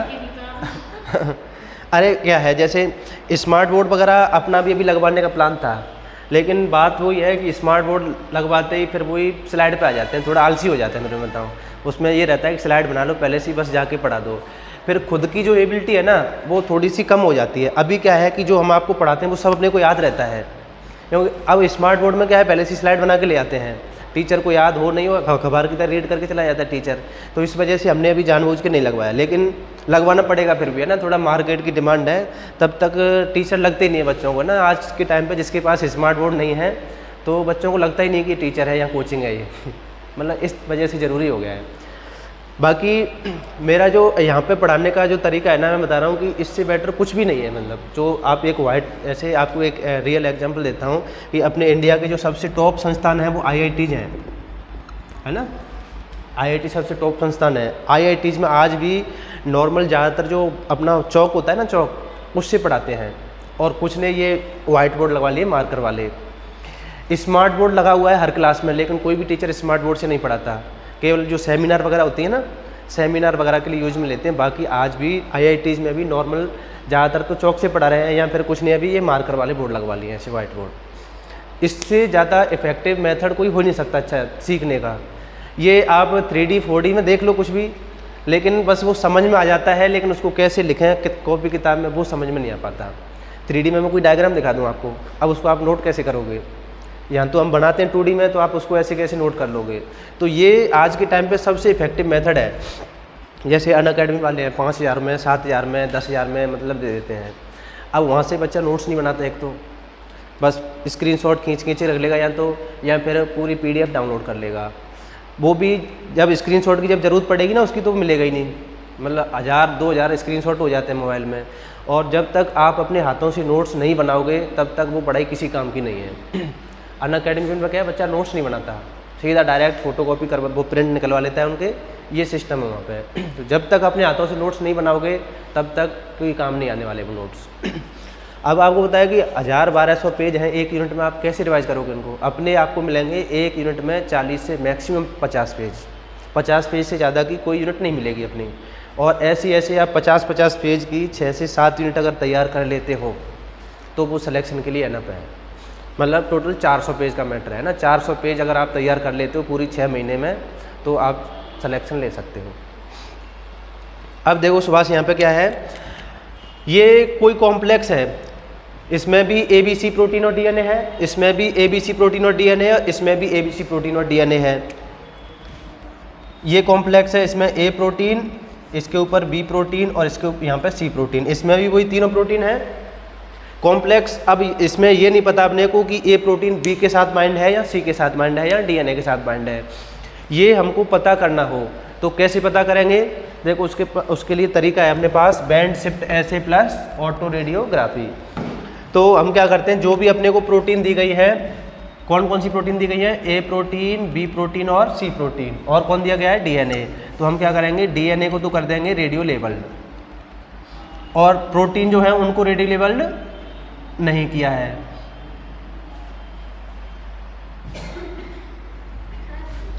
अरे क्या है, जैसे स्मार्ट बोर्ड वगैरह अपना भी अभी लगवाने का प्लान था, लेकिन बात वही है कि स्मार्ट बोर्ड लगवाते ही फिर वही स्लाइड पे आ जाते हैं, थोड़ा आलसी हो जाते हैं। मेरे बताऊँ, उसमें ये रहता है कि स्लाइड बना लो पहले से, बस जाके पढ़ा दो, फिर खुद की जो एबिलिटी है ना वो थोड़ी सी कम हो जाती है। अभी क्या है कि जो हम आपको पढ़ाते हैं वो सब अपने को याद रहता है, क्योंकि अब स्मार्ट बोर्ड में क्या है, पहले से स्लाइड बना के ले आते हैं, टीचर को याद हो नहीं हो, अखबार की तरह रीड करके चला जाता है टीचर। तो इस वजह से हमने अभी जानबूझ के नहीं लगवाया, लेकिन लगवाना पड़ेगा फिर भी, है ना। थोड़ा मार्केट की डिमांड है, तब तक टीचर लगते ही नहीं है बच्चों को ना। आज के टाइम पे जिसके पास स्मार्ट बोर्ड नहीं है तो बच्चों को लगता ही नहीं कि टीचर है या कोचिंग है ये। मतलब इस वजह से ज़रूरी हो गया है। बाकी मेरा जो यहाँ पे पढ़ाने का जो तरीका है ना, मैं बता रहा हूँ कि इससे बेटर कुछ भी नहीं है। मतलब जो आप एक ऐसे आपको एक रियल एग्जांपल देता हूँ कि अपने इंडिया के जो सबसे टॉप संस्थान है वो IITs हैं, है ना। IIT सबसे टॉप संस्थान है। IITs में आज भी नॉर्मल ज़्यादातर जो अपना चौक होता है ना, चौक, उससे पढ़ाते हैं, और कुछ ने ये वाइट बोर्ड लगवा लिए मार्कर वाले। स्मार्ट बोर्ड लगा हुआ है हर क्लास में, लेकिन कोई भी टीचर स्मार्ट बोर्ड से नहीं पढ़ाता। केवल जो सेमिनार वगैरह होती है ना, सेमिनार वगैरह के लिए यूज में लेते हैं। बाकी आज भी IITs में भी नॉर्मल ज़्यादातर तो चौक से पढ़ा रहे हैं, या फिर कुछ ने अभी ये मार्कर वाले बोर्ड लगवा लिए हैं, ऐसे वाइट बोर्ड। इससे ज़्यादा इफेक्टिव मेथड कोई हो नहीं सकता अच्छा सीखने का। ये आप 3D 4D में देख लो कुछ भी, लेकिन बस वो समझ में आ जाता है, लेकिन उसको कैसे लिखें कॉपी किताब में वो समझ में नहीं आ पाता। 3D में मैं कोई डायग्राम दिखा दूँ आपको, अब उसको आप नोट कैसे करोगे? यहाँ तो हम बनाते हैं 2D में, तो आप उसको ऐसे कैसे नोट कर लोगे? तो ये आज के टाइम पे सबसे इफेक्टिव मेथड है। जैसे अनअकैडमी वाले हैं 5000 में, 7000 में, 10,000 में मतलब दे देते हैं। अब वहाँ से बच्चा नोट्स नहीं बनाता, एक तो बस स्क्रीनशॉट खींच के रख लेगा, या फिर पूरी PDF डाउनलोड कर लेगा। वो भी जब स्क्रीनशॉट की जब ज़रूरत पड़ेगी ना उसकी, तो मिलेगा ही नहीं। मतलब 1000-2000 स्क्रीनशॉट हो जाते हैं मोबाइल में, और जब तक आप अपने हाथों से नोट्स नहीं बनाओगे तब तक वो पढ़ाई किसी काम की नहीं है। अनअकैडमी में क्या है, बच्चा नोट्स नहीं बनाता, सीधा डायरेक्ट फोटोकॉपी करवा, वो प्रिंट निकलवा लेता है उनके, ये सिस्टम है वहाँ पे। तो जब तक अपने हाथों से नोट्स नहीं बनाओगे तब तक कोई काम नहीं आने वाले वो नोट्स। अब आपको बताया कि 1000-1200 पेज हैं एक यूनिट में, आप कैसे रिवाइज करोगे उनको? अपने आपको मिलेंगे एक यूनिट में 40 से मैक्सिमम 50 पेज। 50 पेज से ज़्यादा की कोई यूनिट नहीं मिलेगी अपनी। और ऐसे आप 50-50 पेज की 6 से 7 यूनिट अगर तैयार कर लेते हो तो वो सिलेक्शन के लिए एनफ है। मतलब टोटल 400 पेज का मैटर है ना। 400 पेज अगर आप तैयार कर लेते हो पूरी 6 महीने में, तो आप सिलेक्शन ले सकते हो। अब देखो सुभाष, यहाँ पे क्या है, ये कोई कॉम्प्लेक्स है, इसमें भी ABC प्रोटीन और DNA है, इसमें भी ABC प्रोटीन और DNA है, इसमें भी ABC प्रोटीन और DNA है। ये कॉम्प्लेक्स है, इसमें A प्रोटीन, इसके ऊपर B प्रोटीन और इसके यहाँ पे C प्रोटीन, इसमें भी वही तीनों प्रोटीन है। कॉम्प्लेक्स, अब इसमें ये नहीं पता अपने को कि ए प्रोटीन बी के साथ बाइंड है या सी के साथ बाइंड है या डीएनए के साथ बाइंड है, ये हमको पता करना हो तो कैसे पता करेंगे? देखो उसके लिए तरीका है अपने पास, बैंड शिफ्ट एसे प्लस ऑटो रेडियोग्राफी। तो हम क्या करते हैं, जो भी अपने को प्रोटीन दी गई है, कौन कौन सी प्रोटीन दी गई है? ए प्रोटीन, बी प्रोटीन और सी प्रोटीन, और कौन दिया गया है? डीएनए। तो हम क्या करेंगे, डीएनए को तो कर देंगे रेडियो लेबल्ड, और प्रोटीन जो है उनको रेडियो लेबल्ड नहीं किया है।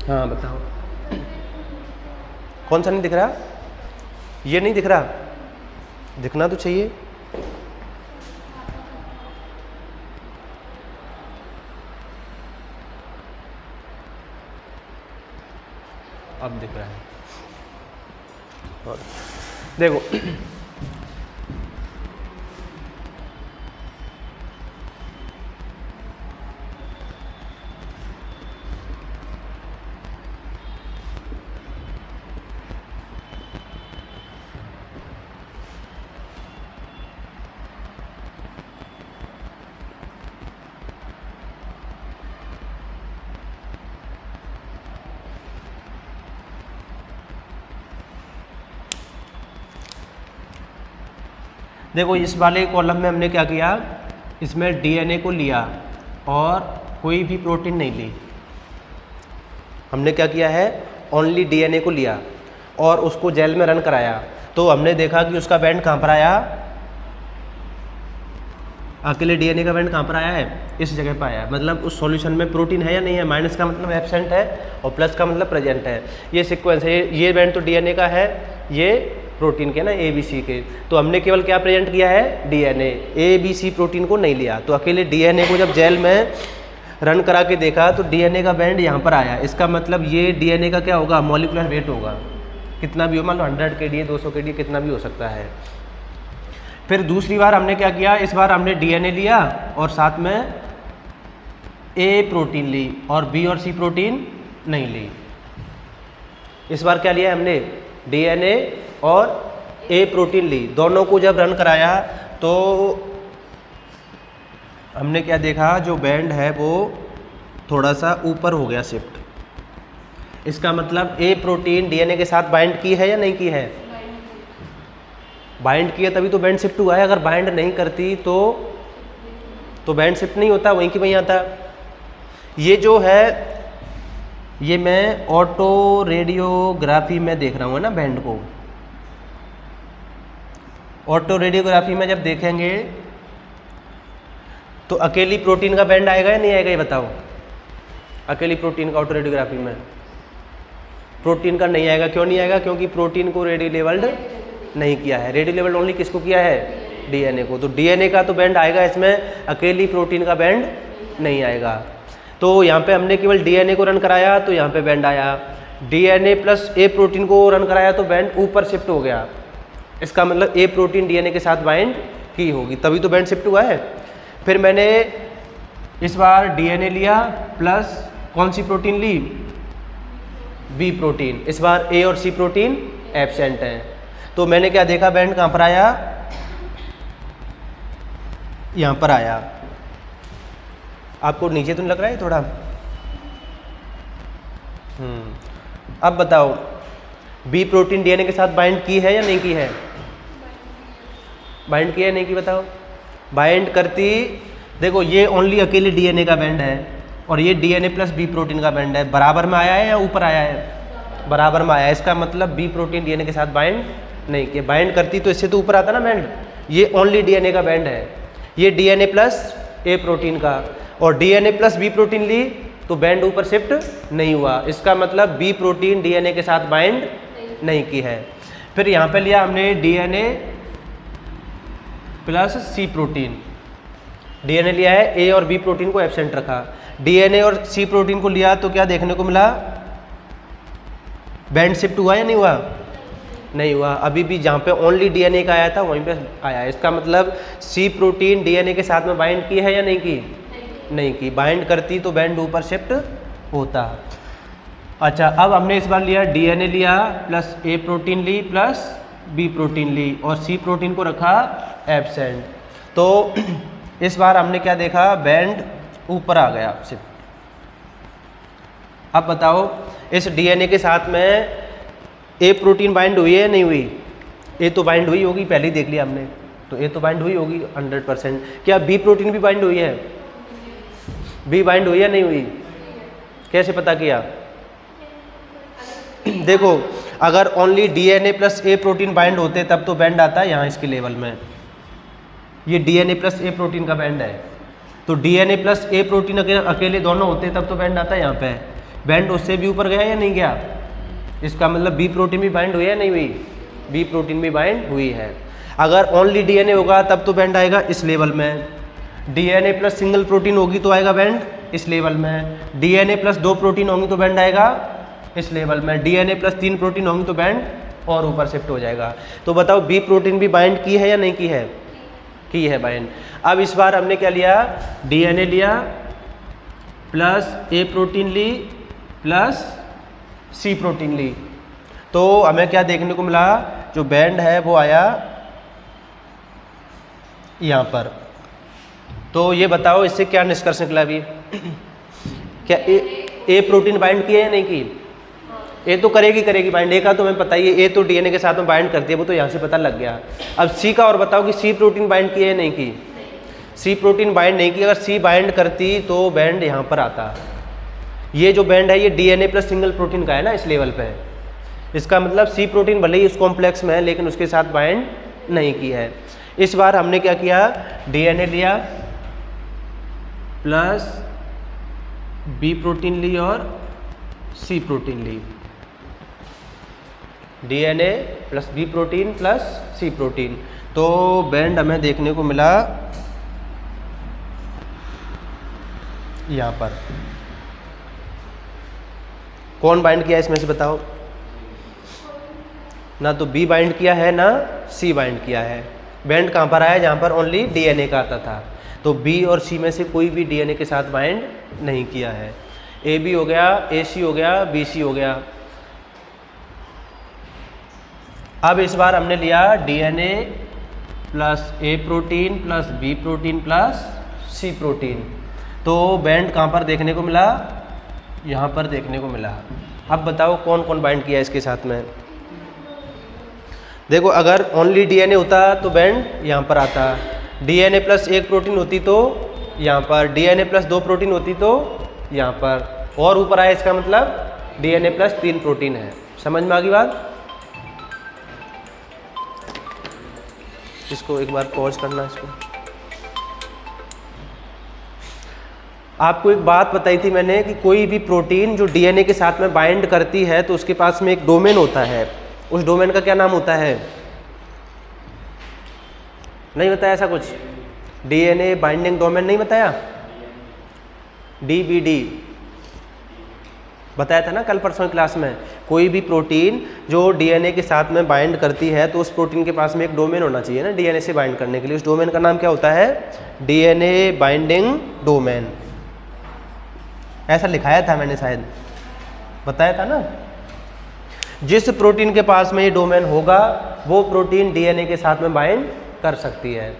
हाँ बताओ, कौन सा नहीं दिख रहा? ये नहीं दिख रहा, दिखना तो चाहिए। अब दिख रहा है, और देखो देखो इस वाले कॉलम में हमने क्या किया, इसमें डीएनए को लिया और कोई भी प्रोटीन नहीं ली। हमने क्या किया है, ओनली डीएनए को लिया और उसको जेल में रन कराया। तो हमने देखा कि उसका बैंड कहाँ पर आया, अकेले डीएनए का बैंड कहाँ पर आया है? इस जगह पर आया है। मतलब उस सॉल्यूशन में प्रोटीन है या नहीं है? माइनस का मतलब एब्सेंट है और प्लस का मतलब प्रेजेंट है। ये सीक्वेंस है, ये बैंड तो डीएनए का है, ये प्रोटीन के ना ए बी सी के। तो हमने केवल क्या प्रेजेंट किया है? DNA. A B C protein को नहीं लिया। तो अकेले डीएनए को जब जेल में रन करा के देखा तो डीएनए का बैंड यहाँ पर आया। इसका मतलब ये डीएनए का क्या होगा? मॉलिक्यूलर वेट होगा, कितना भी हो, मान लो 100 kDa 200 kDa कितना भी हो सकता है। फिर दूसरी बार हमने क्या किया, इस बार हमने डीएनए लिया और साथ में ए प्रोटीन ली और बी और सी प्रोटीन नहीं ली। इस बार क्या लिया हमने? डीएनए और ए प्रोटीन ली। दोनों को जब रन कराया तो हमने क्या देखा, जो बैंड है वो थोड़ा सा ऊपर हो गया शिफ्ट। इसका मतलब ए प्रोटीन डीएनए के साथ बाइंड की है या नहीं की है? बाइंड किया तभी तो बैंड शिफ्ट हुआ है। अगर बाइंड नहीं करती तो बैंड शिफ्ट नहीं होता, वहीं की वहीं आता। ये जो है, ये मैं ऑटो रेडियोग्राफी में देख रहा हूँ ना बैंड को। ऑटो रेडियोग्राफी में जब देखेंगे तो अकेली प्रोटीन का बैंड आएगा या नहीं आएगा, ये बताओ? अकेली प्रोटीन का ऑटो रेडियोग्राफी में प्रोटीन का नहीं आएगा। क्यों नहीं आएगा? क्योंकि प्रोटीन को रेडियो लेबल्ड नहीं किया है। रेडियो लेबल्ड ओनली किसको किया है? डीएनए को। तो डीएनए का तो बैंड आएगा इसमें, अकेली प्रोटीन का बैंड नहीं आएगा। तो यहाँ पे हमने केवल डीएनए को रन कराया तो यहाँ पे बैंड आया। डीएनए प्लस ए प्रोटीन को रन कराया तो बैंड ऊपर शिफ्ट हो गया। इसका मतलब ए प्रोटीन डीएनए के साथ बाइंड की होगी, तभी तो बैंड शिफ्ट हुआ है। फिर मैंने इस बार डीएनए लिया प्लस कौन सी प्रोटीन ली? B protein. इस बार ए और सी प्रोटीन एब्सेंट है। तो मैंने क्या देखा, बैंड कहाँ पर आया? यहाँ पर आया। आपको नीचे तो नहीं लग रहा है थोड़ा? अब बताओ, बी प्रोटीन डीएनए के साथ बाइंड की है या नहीं की है? बाइंड की है नहीं की, बताओ? बाइंड करती। देखो ये ओनली अकेले डीएनए का बैंड है और ये डीएनए प्लस बी प्रोटीन का बैंड है। बराबर में आया है या ऊपर आया है? बराबर में आया है। इसका मतलब बी प्रोटीन डीएनए के साथ बाइंड नहीं किया। बाइंड करती तो इससे तो ऊपर आता ना बैंड। ये ओनली डीएनए का बैंड है, ये डीएनए प्लस ए प्रोटीन का, और डीएनए प्लस बी प्रोटीन ली तो बैंड ऊपर शिफ्ट नहीं हुआ। इसका मतलब बी प्रोटीन डीएनए के साथ बाइंड नहीं की है। फिर यहाँ पे लिया हमने DNA plus C protein. DNA लिया है, ए और बी प्रोटीन को एब्सेंट रखा। डीएनए और सी प्रोटीन को लिया तो क्या देखने को मिला? बैंड शिफ्ट हुआ या नहीं हुआ? नहीं हुआ। अभी भी जहाँ पे ओनली डीएनए का आया था वहीं पे आया। इसका मतलब सी प्रोटीन डीएनए के साथ में बाइंड की है या नहीं की? नहीं की। बाइंड करती तो बैंड ऊपर शिफ्ट होता। अच्छा, अब हमने इस बार लिया डीएनए लिया plus A protein Lee plus B protein ली और सी प्रोटीन को रखा एब्सेंट। तो इस बार हमने क्या देखा, बैंड ऊपर आ गया सिर्फ। अब बताओ इस डीएनए के साथ में ए प्रोटीन बाइंड हुई है नहीं हुई? ए तो बाइंड हुई होगी, पहले ही देख लिया हमने, तो ए तो बाइंड हुई होगी 100%। क्या बी प्रोटीन भी बाइंड हुई है? बी बाइंड हुई है नहीं हुई? कैसे पता किया? देखो अगर only DNA plus A protein bind होते तब तो बैंड आता है यहाँ इसके लेवल में, ये डीएनए प्लस ए प्रोटीन का बैंड है, तो डीएनए प्लस ए प्रोटीन अकेले दोनों होते तब तो बैंड आता है यहाँ पे। बैंड उससे भी ऊपर गया या नहीं गया? इसका मतलब बी प्रोटीन भी बाइंड हुई है नहीं हुई? बी प्रोटीन भी बाइंड हुई है। अगर ओनली डीएनए होगा तब तो बैंड आएगा इस लेवल में, डीएनए प्लस सिंगल प्रोटीन होगी तो आएगा बैंड इस लेवल में, डीएनए प्लस 2 प्रोटीन होंगी तो बैंड आएगा इस लेवल में, डीएनए प्लस 3 प्रोटीन होंगी तो बैंड और ऊपर शिफ्ट हो जाएगा। तो बताओ बी प्रोटीन भी बाइंड की है या नहीं की है? की है बाइंड। अब इस बार हमने क्या लिया, डीएनए लिया plus A protein Lee plus C protein ली, तो हमें क्या देखने को मिला, जो बैंड है वो आया यहाँ पर। तो ये बताओ इससे क्या निष्कर्ष निकला अभी? क्या ए प्रोटीन बाइंड की है या नहीं की? ए तो करेगी बाइंड, ए का तो हमें पता ही है, ए तो डीएनए के साथ में बाइंड करती है, वो तो यहाँ से पता लग गया। अब सी का और बताओ कि सी प्रोटीन बाइंड की है या नहीं की? सी प्रोटीन बाइंड नहीं की, अगर सी बाइंड करती तो बैंड यहाँ पर आता। ये जो बैंड है ये डीएनए प्लस सिंगल प्रोटीन का है ना इस लेवल पे, इसका मतलब सी प्रोटीन भले ही उस कॉम्प्लेक्स में है लेकिन उसके साथ बाइंड नहीं की है। इस बार हमने क्या किया, डीएनए लिया प्लस बी प्रोटीन ली और सी प्रोटीन ली, DNA plus B protein plus C protein, तो बैंड हमें देखने को मिला यहाँ पर। कौन बाइंड किया इसमें से बताओ? ना तो बी बाइंड किया है ना सी बाइंड किया है। बैंड कहाँ पर आया? जहाँ पर ओनली डीएनए का आता था, तो बी और सी में से कोई भी डीएनए के साथ बाइंड नहीं किया है। ए बी हो गया, ए सी हो गया, बी सी हो गया। अब इस बार हमने लिया DNA plus A protein plus B protein plus C protein, तो बैंड कहाँ पर देखने को मिला? यहाँ पर देखने को मिला। अब बताओ कौन कौन बाइंड किया इसके साथ में? देखो अगर ओनली डीएनए होता तो बैंड यहाँ पर आता, डीएनए प्लस 1 प्रोटीन होती तो यहाँ पर, डीएनए प्लस 2 प्रोटीन होती तो यहाँ पर, और ऊपर आया इसका मतलब डीएनए प्लस 3 प्रोटीन है। समझ में आ गई बात? इसको एक बार पॉज करना। इसको आपको एक बात बताई थी मैंने कि कोई भी प्रोटीन जो डीएनए के साथ में बाइंड करती है तो उसके पास में एक डोमेन होता है, उस डोमेन का क्या नाम होता है? नहीं बताया ऐसा कुछ? डीएनए बाइंडिंग डोमेन नहीं बताया? डीबीडी बताया था ना कल परसों क्लास में। कोई भी प्रोटीन जो डीएनए के साथ में बाइंड करती है तो उस प्रोटीन के पास में एक डोमेन होना चाहिए ना डीएनए से बाइंड करने के लिए। उस डोमेन का नाम क्या होता है? DNA binding domain. ऐसा लिखाया था मैंने, शायद बताया था ना। जिस प्रोटीन के पास में ये डोमेन होगा वो प्रोटीन डीएनए के साथ में बाइंड कर सकती है।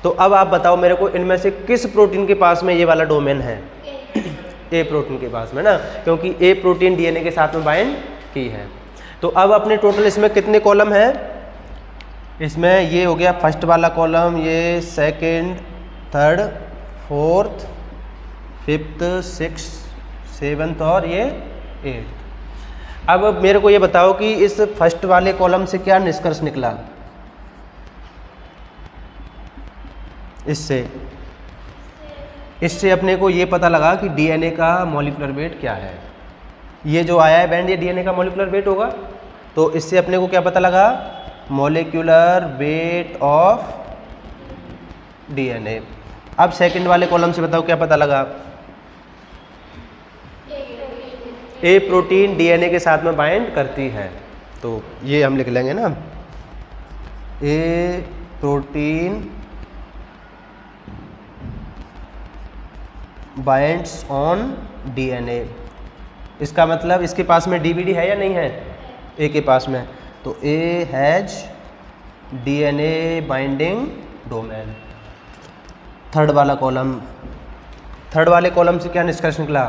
तो अब आप बताओ मेरे को इनमें से किस प्रोटीन के पास में ये वाला डोमेन है? ए प्रोटीन के पास में ना, क्योंकि ए प्रोटीन डीएनए के साथ में बाइंड की है। तो अब अपने टोटल इसमें कितने कॉलम है? इसमें ये हो गया फर्स्ट वाला कॉलम, ये second, third, fourth, fifth, sixth, seventh और ये एट्थ। अब मेरे को ये बताओ कि इस फर्स्ट वाले कॉलम से क्या निष्कर्ष निकला? इससे अपने को ये पता लगा कि डीएनए का मॉलिक्यूलर वेट क्या है। ये जो आया है बैंड ये डीएनए का मॉलिक्यूलर वेट होगा, तो इससे अपने को क्या पता लगा? Molecular weight of DNA. अब सेकंड वाले कॉलम से बताओ क्या पता लगा? ए प्रोटीन डीएनए के साथ में बाइंड करती है, तो ये हम लिख लेंगे ना, ए प्रोटीन बाइंड्स ऑन डीएनए। इसका मतलब इसके पास में डीबीडी है या नहीं है? ए के पास में, तो A has DNA binding domain. Third वाला कॉलम, थर्ड वाले कॉलम से क्या निष्कर्ष निकला?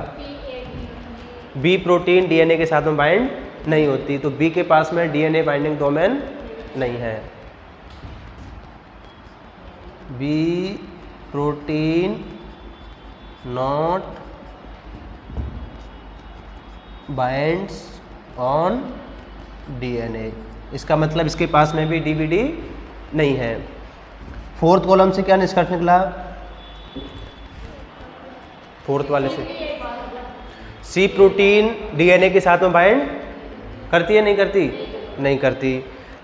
बी प्रोटीन डीएनए के साथ में बाइंड नहीं होती, तो बी के पास में डीएनए बाइंडिंग डोमेन नहीं है। B protein not binds on DNA, इसका मतलब इसके पास में भी डीबीडी नहीं है। फोर्थ कॉलम से क्या निष्कर्ष निकला? फोर्थ वाले से सी प्रोटीन डीएनए के साथ में बाइंड करती है नहीं करती? नहीं करती,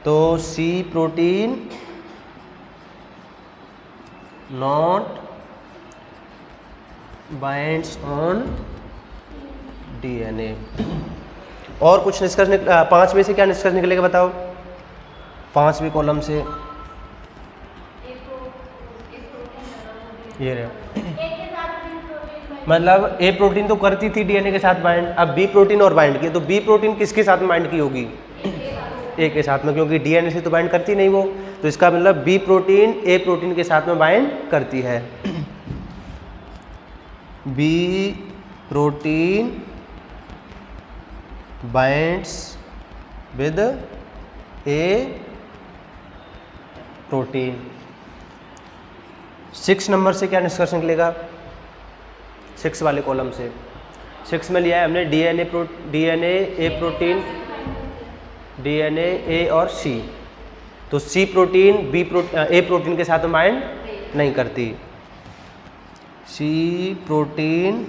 तो C protein not binds on DNA. और कुछ निष्कर्ष पांचवें से क्या निष्कर्ष निकलेगा बताओ? पांचवें कॉलम से ये रहे, मतलब ए प्रोटीन तो करती थी डीएनए के साथ बाइंड, अब बी प्रोटीन और बाइंड की, तो बी प्रोटीन किसके साथ में बाइंड की होगी? ए के साथ में, क्योंकि डीएनए से तो बाइंड करती नहीं वो, तो इसका मतलब बी प्रोटीन ए प्रोटीन के साथ में बाइंड करती है। B protein binds with A protein. 6 number से क्या निष्कर्ष निकलेगा? 6 वाले कॉलम से, 6 में लिया है हमने डीएनए ए प्रोटीन, डीएनए ए और सी, तो सी प्रोटीन ए प्रोटीन के साथ बाइंड नहीं करती। C protein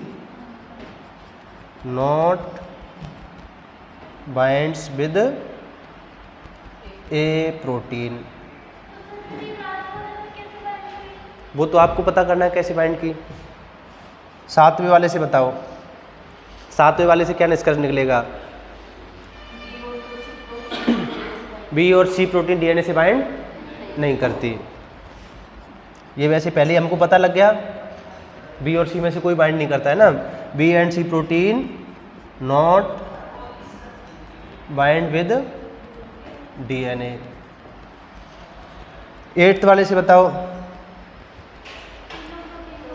not binds with A protein. वो तो आपको पता करना है कैसे बाइंड की। 7वें वाले से बताओ, 7वें वाले से क्या निष्कर्ष निकलेगा? बी और सी प्रोटीन डीएनए से बाइंड नहीं करती। ये वैसे पहले हमको पता लग गया, बी और सी में से कोई बाइंड नहीं करता है ना। B and C protein not bind with DNA. 8th वाले से बताओ।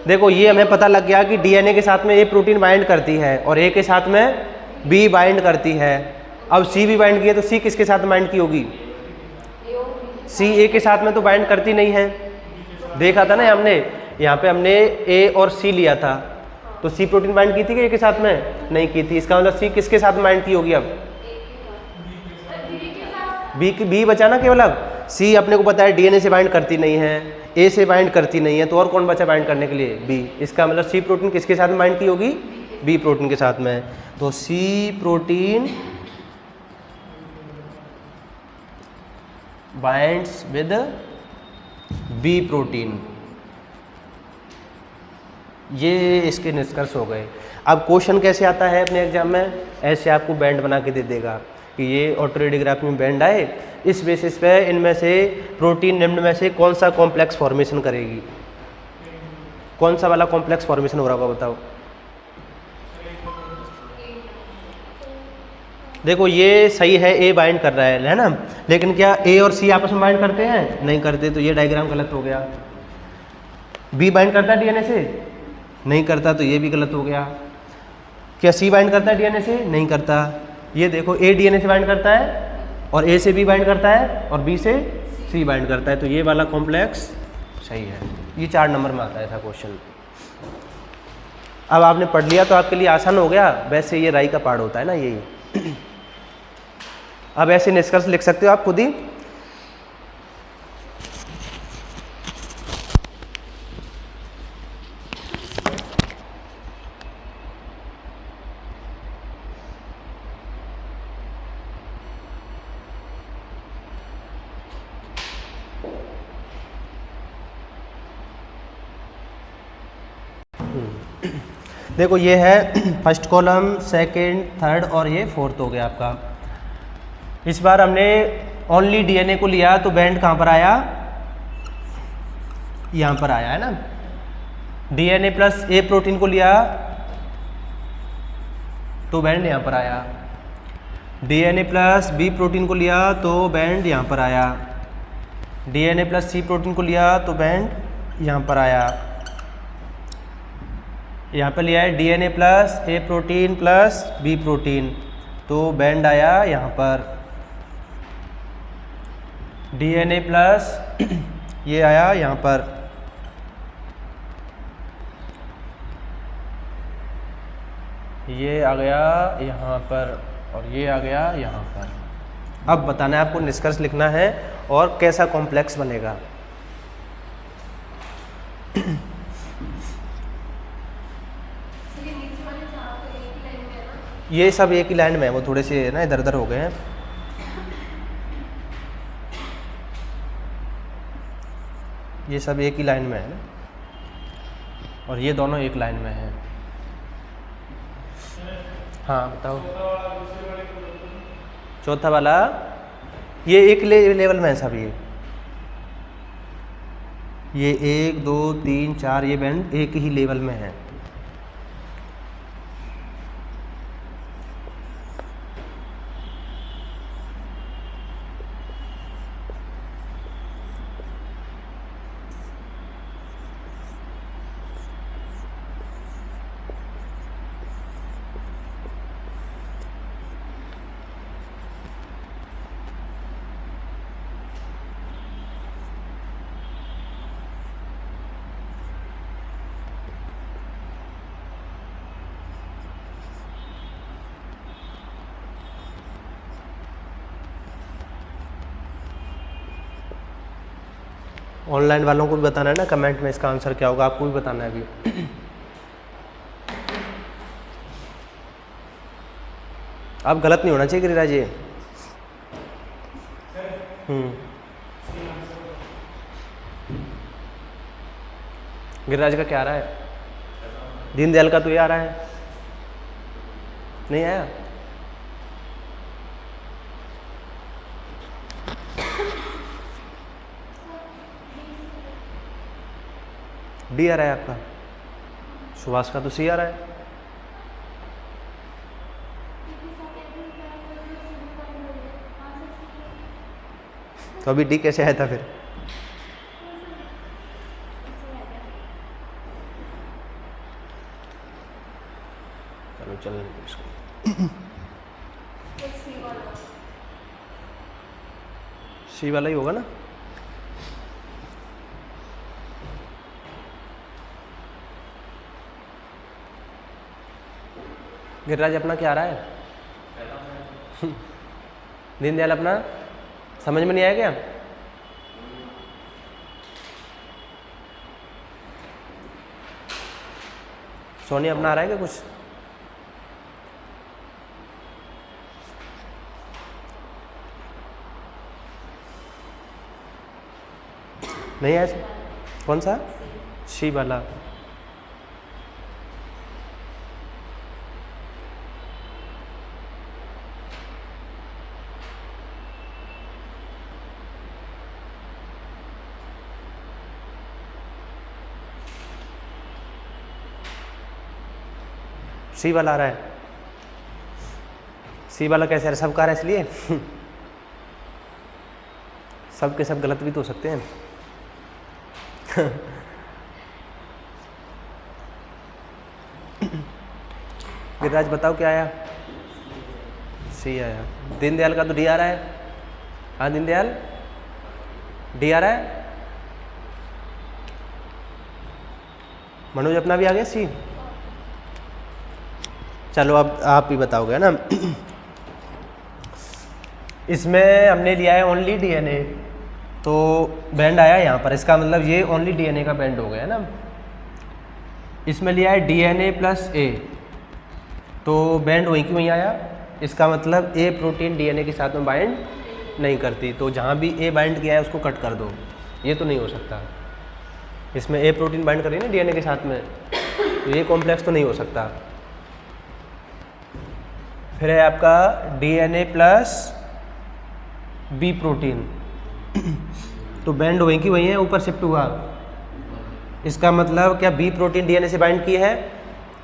देखो ये हमें पता लग गया कि डीएनए के साथ में ए प्रोटीन बाइंड करती है और ए के साथ में बी बाइंड करती है। अब सी भी बाइंड की है, तो सी किसके साथ बाइंड की होगी? सी ए के साथ में तो बाइंड करती नहीं है, देखा था ना हमने, यहाँ पे हमने ए और सी लिया था, तो सी प्रोटीन बाइंड की थी कि ए के साथ में? नहीं की थी, इसका मतलब सी किसके साथ बाइंड की होगी? अब बी बचा ना केवल। अब सी अपने को पता है डीएनए से बाइंड करती नहीं है, ए से बाइंड करती नहीं है, तो और कौन बचा बाइंड करने के लिए? बी। इसका मतलब सी प्रोटीन किसके साथ बाइंड की होगी? बी प्रोटीन के साथ में। तो C protein binds with B protein. ये इसके निष्कर्ष हो गए। अब क्वेश्चन कैसे आता है अपने एग्जाम में? ऐसे आपको बैंड बना के दे देगा कि ये ऑटोरेडियोग्राफी में बैंड आए, इस बेसिस पे इनमें से प्रोटीन निम्न में से कौन सा कॉम्प्लेक्स फॉर्मेशन करेगी, कौन सा वाला कॉम्प्लेक्स फॉर्मेशन हो रहा होगा बताओ? देखो ये सही है, ए बाइंड कर रहा है ना, लेकिन क्या ए और सी आपस में बाइंड करते हैं? नहीं करते, तो ये डायग्राम गलत हो गया। बी बाइंड करता है डीएनए से? नहीं करता, तो ये भी गलत हो गया। क्या सी बाइंड करता है डीएनए से? नहीं करता। ये देखो ए डीएनए से बाइंड करता है और ए से बी बाइंड करता है और बी से सी बाइंड करता है, तो ये वाला कॉम्प्लेक्स सही है। ये 4 नंबर में आता है ऐसा क्वेश्चन। अब आपने पढ़ लिया तो आपके लिए आसान हो गया। वैसे ये राई का पार्ट होता है ना यही। अब ऐसे निष्कर्ष लिख सकते हो आप खुद ही। देखो ये है फर्स्ट कॉलम, सेकंड, थर्ड और ये फोर्थ हो गया आपका। इस बार हमने ओनली डीएनए को लिया तो बैंड कहाँ पर आया? यहाँ पर आया है ना। डीएनए प्लस ए प्रोटीन को लिया तो बैंड यहाँ पर आया। डीएनए प्लस बी प्रोटीन को लिया तो बैंड यहाँ पर आया। डीएनए प्लस सी प्रोटीन को लिया तो बैंड यहाँ पर आया। यहाँ पे लिया है DNA plus A protein plus B protein, तो बैंड आया यहाँ पर डीएनए प्लस ये आया यहाँ पर ये आ गया यहाँ पर और ये आ गया यहाँ पर। अब बताना है आपको, निष्कर्ष लिखना है और कैसा कॉम्प्लेक्स बनेगा। ये सब एक ही लाइन में है, वो थोड़े से ना इधर उधर हो गए हैं। ये सब एक ही लाइन में है ना, और ये दोनों एक लाइन में है। हाँ बताओ। चौथा वाला ये एक लेवल में है सब। ये 1 2 3 4 ये बैंड एक ही लेवल में है। ऑनलाइन वालों को भी बताना है ना कमेंट में इसका आंसर क्या होगा, आपको भी बताना है अभी। आप गलत नहीं होना चाहिए गिरिराज जी। गिरिराज का क्या आ रहा है? दीनदयाल का तो ये आ रहा है, नहीं आया? डी आ रहा है आपका। सुभाष का तो सी आ रहा है। तो अभी डी कैसे आया था फिर? चलो चलने दो इसको। सी वाला ही होगा ना। गिरिराज अपना क्या आ रहा है? दीनदयाल अपना समझ में नहीं आया क्या? सोनी अपना आ रहा है क्या कुछ? नहीं आया? कौन सा? सी वाला। सी वाला आ रहा है। सी वाला कैसे आ रहा है? सबका आ रहा है इसलिए। सब के सब गलत भी तो हो सकते हैं। गिरिराज बताओ क्या आया? सी आया। दीनदयाल का तो डी आ रहा है। हाँ दीनदयाल डी आ रहा है। मनोज अपना भी आ गया सी। चलो अब आप ही बताओगे ना। इसमें हमने लिया है ओनली डीएनए, तो बैंड आया यहाँ पर। इसका मतलब ये ओनली डीएनए का बैंड हो गया ना। इसमें लिया है डीएनए प्लस ए, तो बैंड वहीं की वहीं आया। इसका मतलब ए प्रोटीन डीएनए के साथ में बाइंड नहीं करती, तो जहाँ भी ए बाइंड किया है उसको कट कर दो। ये तो नहीं हो सकता। इसमें ए प्रोटीन बाइंड कर रही है ना डीएनए के साथ में, तो ये कॉम्प्लेक्स तो नहीं हो सकता। फिर है आपका डीएनए प्लस बी प्रोटीन, तो बैंड वहीं की वहीं है, ऊपर शिफ्ट हुआ। इसका मतलब क्या बी प्रोटीन डीएनए से बाइंड की है?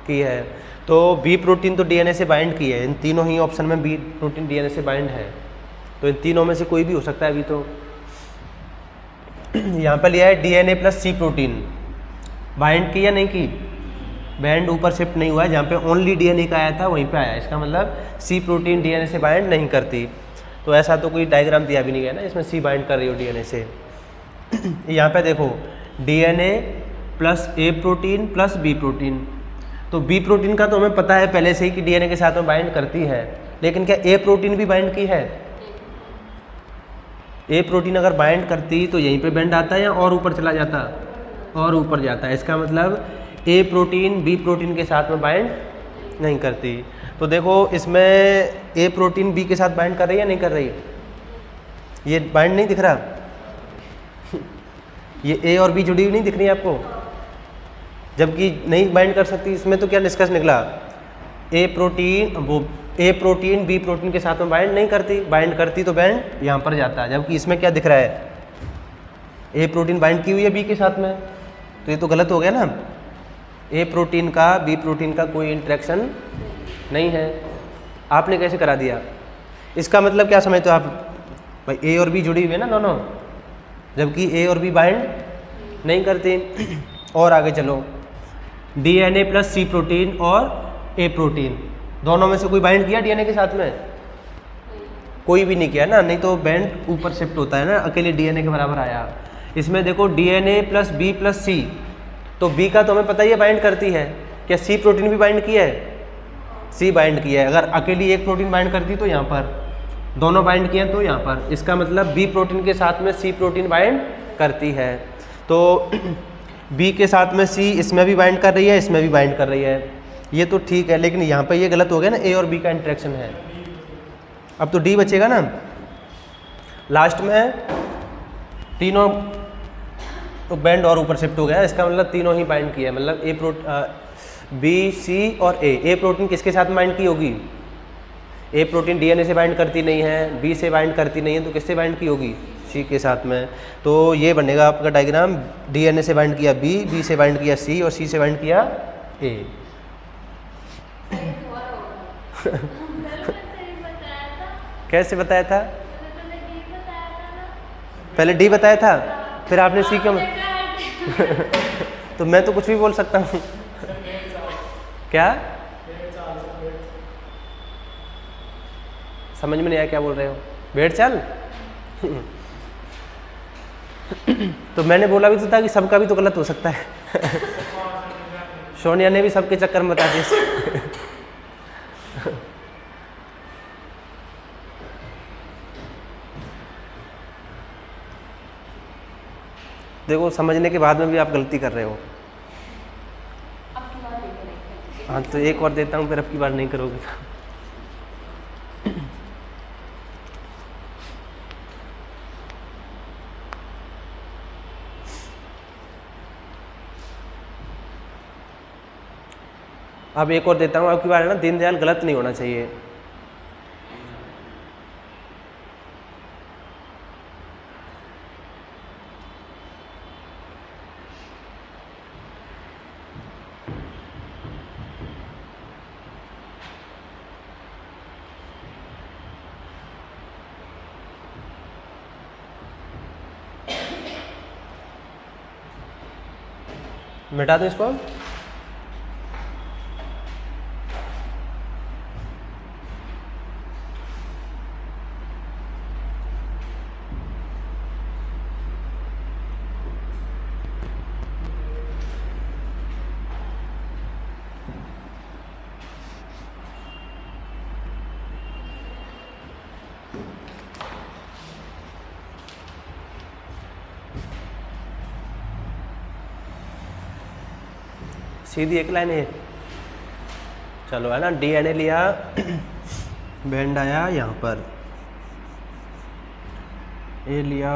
की है। तो बी प्रोटीन तो डीएनए से बाइंड की है। इन तीनों ही ऑप्शन में बी प्रोटीन डीएनए से बाइंड है, तो इन तीनों में से कोई भी हो सकता है अभी तो। यहाँ पर लिया है DNA plus C protein, bind की या नहीं की? बैंड ऊपर शिफ्ट नहीं हुआ है, जहाँ पे ओनली डीएनए का आया था वहीं पे आया। इसका मतलब सी प्रोटीन डीएनए से बाइंड नहीं करती। तो ऐसा तो कोई डायग्राम दिया भी नहीं गया ना इसमें सी बाइंड कर रही हो डीएनए से। यहाँ पे देखो DNA plus A protein plus B protein, तो बी प्रोटीन का तो हमें पता है पहले से ही कि डीएनए के साथ में बाइंड करती है, लेकिन क्या ए प्रोटीन भी बाइंड की है? ए प्रोटीन अगर बाइंड करती तो यहीं पे बैंड आता है या और ऊपर चला जाता? और ऊपर जाता है। इसका मतलब ए प्रोटीन बी प्रोटीन के साथ में बाइंड नहीं करती। तो देखो इसमें ए प्रोटीन बी के साथ बाइंड कर रही है या नहीं कर रही? ये बाइंड नहीं दिख रहा? ये ए और बी जुड़ी हुई नहीं दिख रही है आपको? जबकि नहीं बाइंड कर सकती। इसमें तो क्या डिस्कस निकला? ए प्रोटीन बी प्रोटीन के साथ में बाइंड नहीं करती, बाइंड करती तो बैंड यहाँ पर जाता है। जबकि इसमें क्या दिख रहा है? ए प्रोटीन बाइंड की हुई है बी के साथ में, तो ये तो गलत हो गया ना। ए प्रोटीन का बी प्रोटीन का कोई इंटरेक्शन नहीं है। आपने कैसे करा दिया? इसका मतलब क्या समझते हो आप? भाई ए और बी जुड़ी हुई है ना दोनों, जबकि ए और बी बाइंड नहीं करती। और आगे चलो, डीएनए प्लस सी प्रोटीन और ए प्रोटीन दोनों में से कोई बाइंड किया डीएनए के साथ में? कोई भी नहीं किया ना, नहीं तो बैंड ऊपर शिफ्ट होता है ना, अकेले डीएनए के बराबर आया। इसमें देखो डीएनए प्लस बी प्लस सी, तो बी का तो हमें पता ही है बाइंड करती है। क्या सी प्रोटीन भी बाइंड किया है? सी बाइंड किया है। अगर अकेली एक प्रोटीन बाइंड करती तो यहाँ पर, दोनों बाइंड किए तो यहाँ पर। इसका मतलब बी प्रोटीन के साथ में सी प्रोटीन बाइंड करती है। तो बी के साथ में सी इसमें भी बाइंड कर रही है, इसमें भी बाइंड कर रही है, ये तो ठीक है। लेकिन यहाँ पर ये गलत हो गया ना, ए और बी का इंटरेक्शन है। अब तो डी बचेगा ना लास्ट में, तीनों तो बैंड और ऊपर शिफ्ट हो गया। इसका मतलब तीनों ही बाइंड किया है। मतलब बी सी और ए प्रोटीन किसके साथ बाइंड की होगी? ए प्रोटीन डीएनए से बाइंड करती नहीं है, बी से बाइंड करती नहीं है, तो किससे बाइंड की होगी? सी के साथ में। तो ये बनेगा आपका डायग्राम, डीएनए से बाइंड किया बी, बी से बाइंड किया सी और सी से बाइंड किया ए। कैसे बताया था? पहले डी बताया था, फिर आपने सी क्यों? तो मैं तो कुछ भी बोल सकता हूँ। क्या समझ में नहीं आया क्या बोल रहे हो? भेड़ चाल? तो मैंने बोला भी तो था कि सबका भी तो गलत हो सकता है। सोनिया ने भी सबके चक्कर में बता दिया। देखो समझने के बाद में भी आप गलती कर रहे हो। हाँ तो एक और देता हूँ, फिर अब की बार नहीं करोगे। अब एक और देता हूँ, अब की बार है ना दीनदयाल गलत नहीं होना चाहिए। मिटा दो इसको। सीधी एक लाइन है। चलो है ना, डीएनए लिया, बैंड आया यहाँ पर, ए लिया,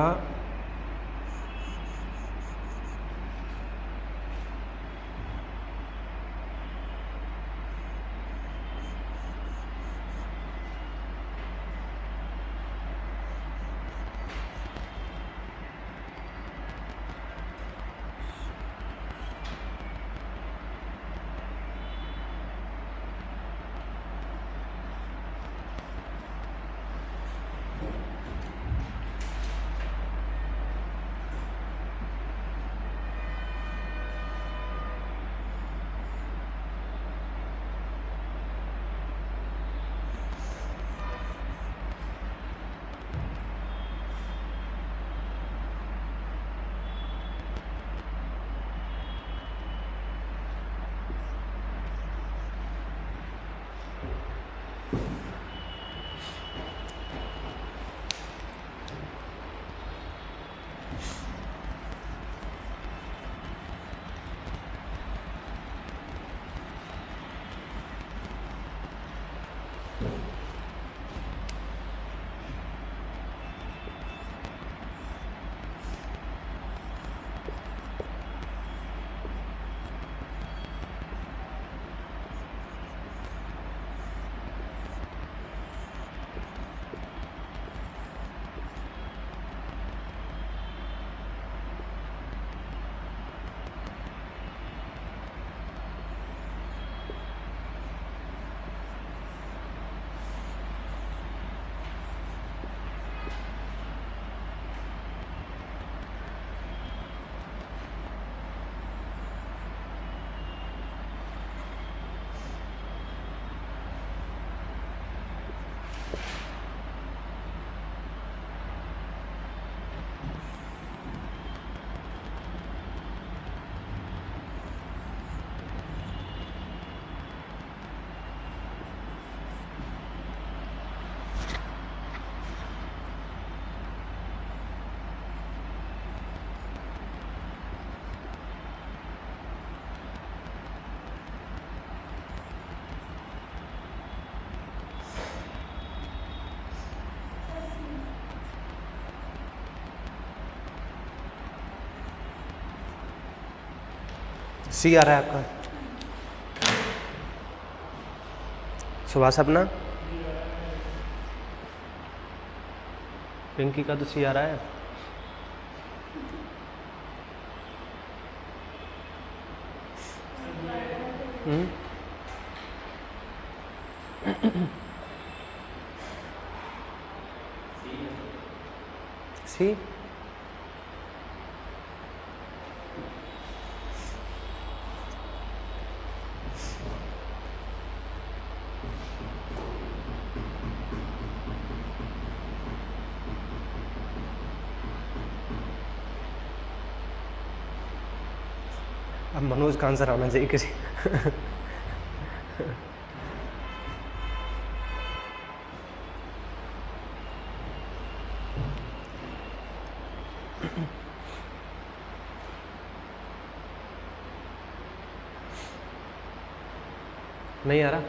सी आ रहा है आपका। सुभाष अपना पिंकी का तो सी आ रहा है। सी अब मनोज का आंसर आना चाहिए किसी। नहीं आ रहा,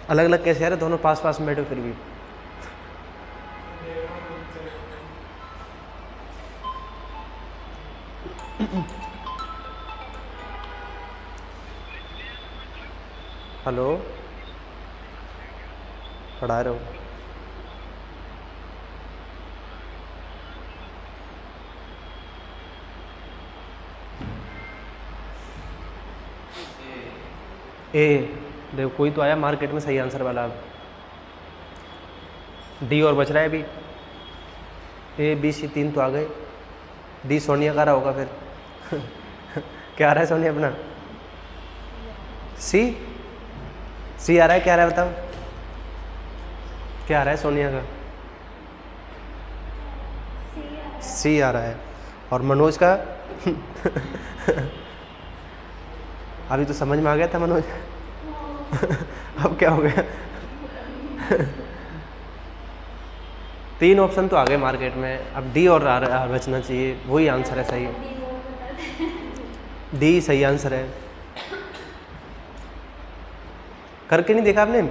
अलग अलग कैसे आ रहे, दोनों पास पास में बैठे फिर भी। हेलो, पढ़ा रहे हो? ए देखो कोई तो आया मार्केट में सही आंसर वाला। अब डी और बच रहा है अभी। ए बी सी 3 तो आ गए। डी सोनिया का रहा होगा फिर। क्या आ रहा है सोनिया अपना? सी सी आ रहा है, क्या आ रहा है बताओ, क्या आ रहा है सोनिया का? सी आ रहा है। और मनोज का? अभी तो समझ में आ गया था मनोज। अब क्या हो गया? 3 ऑप्शन तो आ गए मार्केट में, अब डी और आर बचना चाहिए, वही आंसर है सही। डी सही आंसर है। करके नहीं देखा आपने?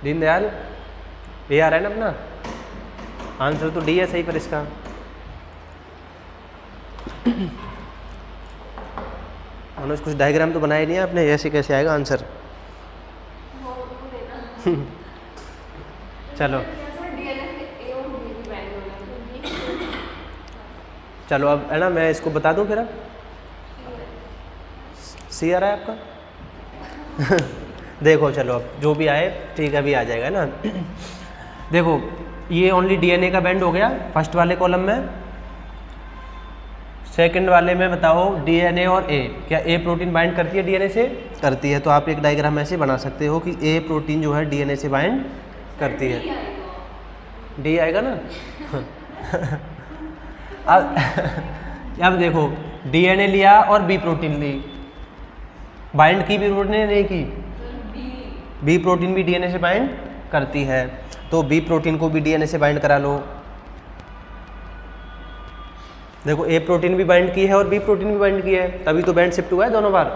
दीनदयाल, ये आ रहा है ना अपना आंसर, तो डी है सही पर इसका। मनोज कुछ डायग्राम तो बनाया नहीं है आपने, ऐसे कैसे आएगा आंसर? चलो चलो अब है ना, मैं इसको बता दूं फिर। अब सी आ रहा है आपका। देखो चलो अब जो भी आए ठीक है, अभी आ जाएगा ना। देखो ये ओनली डीएनए का बैंड हो गया फर्स्ट वाले कॉलम में। सेकंड वाले में बताओ डीएनए और ए, क्या ए प्रोटीन बाइंड करती है डीएनए से? करती है। तो आप एक डायग्राम ऐसे बना सकते हो कि ए प्रोटीन जो है डीएनए से बाइंड करती है। डी आएगा ना। अब देखो डीएनए लिया और बी प्रोटीन ली, बाइंड की बी प्रोटीन ने नहीं की? बी प्रोटीन भी डीएनए से बाइंड करती है, तो बी प्रोटीन को भी डीएनए से बाइंड करा लो। देखो ए प्रोटीन भी बाइंड की है और बी प्रोटीन भी बाइंड की है, तभी तो बैंड शिफ्ट हुआ है दोनों बार।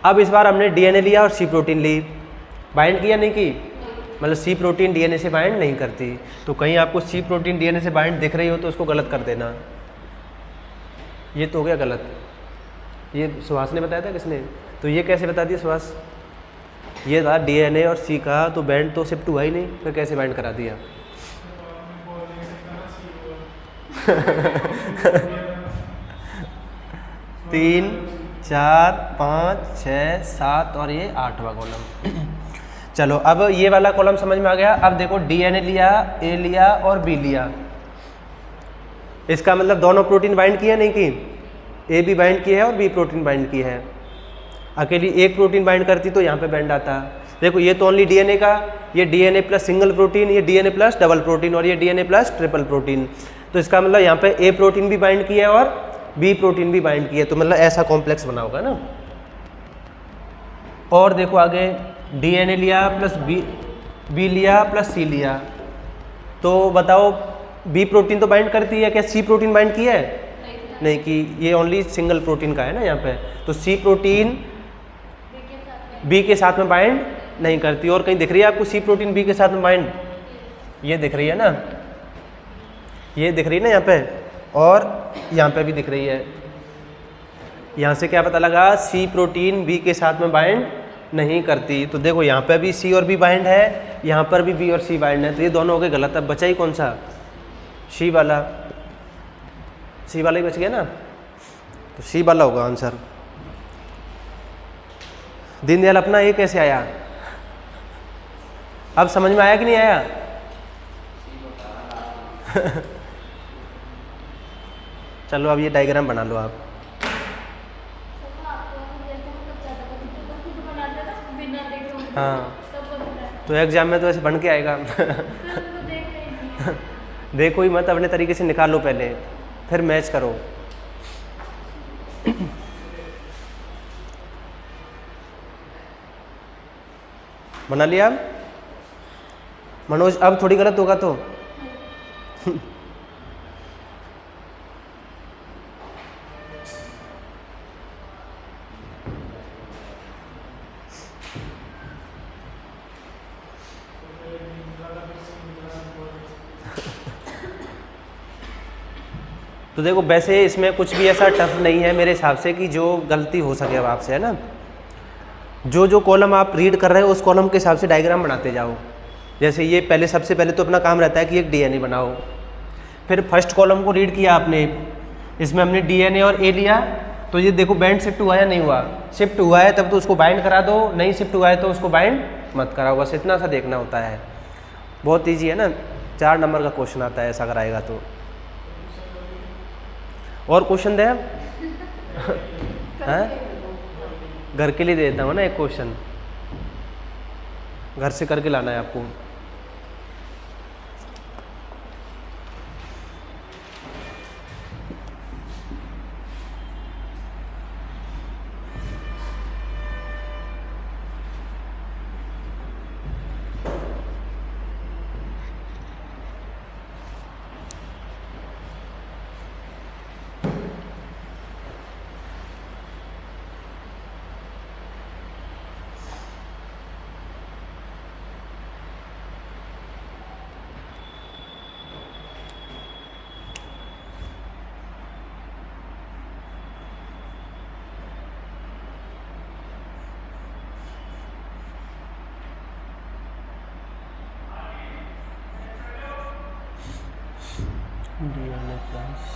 अब इस बार हमने डीएनए लिया और सी प्रोटीन ली, बाइंड किया नहीं की? मतलब सी प्रोटीन डीएनए से बाइंड नहीं करती। तो कहीं आपको सी प्रोटीन डीएनए से बाइंड दिख रही हो तो उसको गलत कर देना। ये तो हो गया गलत। ये सुहास ने बताया था, किसने? तो ये कैसे बता दिया सुहास? ये था डीएनए और सी का, तो बैंड तो शिफ्ट हुआ ही नहीं, फिर कैसे बाइंड करा दिया? 3 4 5 6 7 और ये 8वां कॉलम। चलो अब ये वाला कॉलम समझ में आ गया। अब देखो डीएनए लिया, ए लिया और बी लिया, इसका मतलब दोनों प्रोटीन बाइंड किया नहीं की? ए भी बाइंड की है और बी प्रोटीन बाइंड की है। अकेली एक प्रोटीन बाइंड करती तो यहाँ पे बैंड आता। देखो ये तो ओनली डीएनए का, ये डीएनए प्लस सिंगल प्रोटीन, ये डीएनए प्लस डबल प्रोटीन और ये डीएनए प्लस ट्रिपल प्रोटीन। तो इसका मतलब यहाँ पे ए प्रोटीन भी बाइंड की है और बी प्रोटीन भी बाइंड की है, तो मतलब ऐसा कॉम्प्लेक्स बना होगा ना। और देखो आगे डीएनए लिया प्लस बी लिया प्लस सी लिया, तो बताओ बी प्रोटीन तो बाइंड करती है, क्या सी प्रोटीन बाइंड की है? नहीं कि ये ओनली सिंगल प्रोटीन का है ना यहाँ पे, तो सी प्रोटीन बी के साथ में बाइंड नहीं करती। और कहीं दिख रही है आपको सी प्रोटीन बी के साथ में बाइंड? ये दिख रही है ना, ये दिख रही है ना यहाँ पे, और यहाँ पे भी दिख रही है। यहाँ से क्या पता लगा? सी प्रोटीन बी के साथ में बाइंड नहीं करती। तो देखो यहाँ पे भी सी और बी बाइंड है, यहाँ पर भी बी और सी बाइंड है, तो ये दोनों हो गए गलत। अब बचा ही कौन सा? सी वाला, सी वाला ही बच गया ना, तो सी वाला होगा आंसर। दीनदयाल अपना ये कैसे आया? अब समझ में आया कि नहीं आया? चलो अब ये डायग्राम बना लो आप। हाँ, तो एग्जाम में तो ऐसे बन के आएगा। देखो ही मत, अपने तरीके से निकालो पहले, फिर मैच करो। बना लिया मनोज? अब थोड़ी गलत होगा तो तो देखो वैसे इसमें कुछ भी ऐसा टफ नहीं है मेरे हिसाब से कि जो गलती हो सके अब आपसे, है ना। जो जो कॉलम आप रीड कर रहे हो उस कॉलम के हिसाब से डायग्राम बनाते जाओ। जैसे ये पहले, सबसे पहले तो अपना काम रहता है कि एक डीएनए बनाओ। फिर फर्स्ट कॉलम को रीड किया आपने, इसमें हमने डीएनए और ए लिया, तो ये देखो बैंड शिफ्ट हुआ या नहीं हुआ? शिफ्ट हुआ है तब तो उसको बाइंड करा दो, नहीं शिफ्ट हुआ है तो उसको बाइंड मत कराओ। बस इतना सा देखना होता है, बहुत ईजी है ना। 4 नंबर का क्वेश्चन आता है ऐसा कराएगा तो। और क्वेश्चन दें हैं? घर के लिए दे देता हूँ ना एक क्वेश्चन, घर से करके लाना है आपको। डीएनए प्लस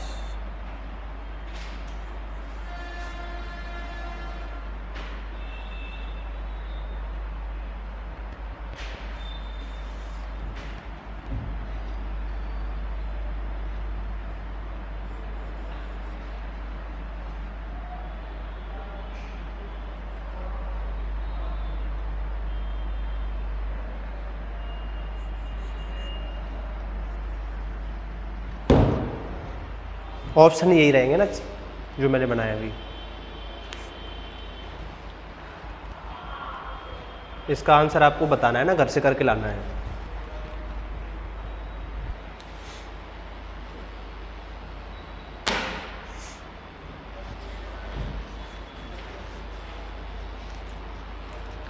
ऑप्शन यही रहेंगे ना जो मैंने बनाया अभी। इसका आंसर आपको बताना है ना, घर से करके लाना है।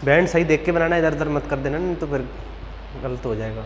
बैंड सही देख के बनाना है, इधर उधर मत कर देना, नहीं तो फिर गलत हो जाएगा।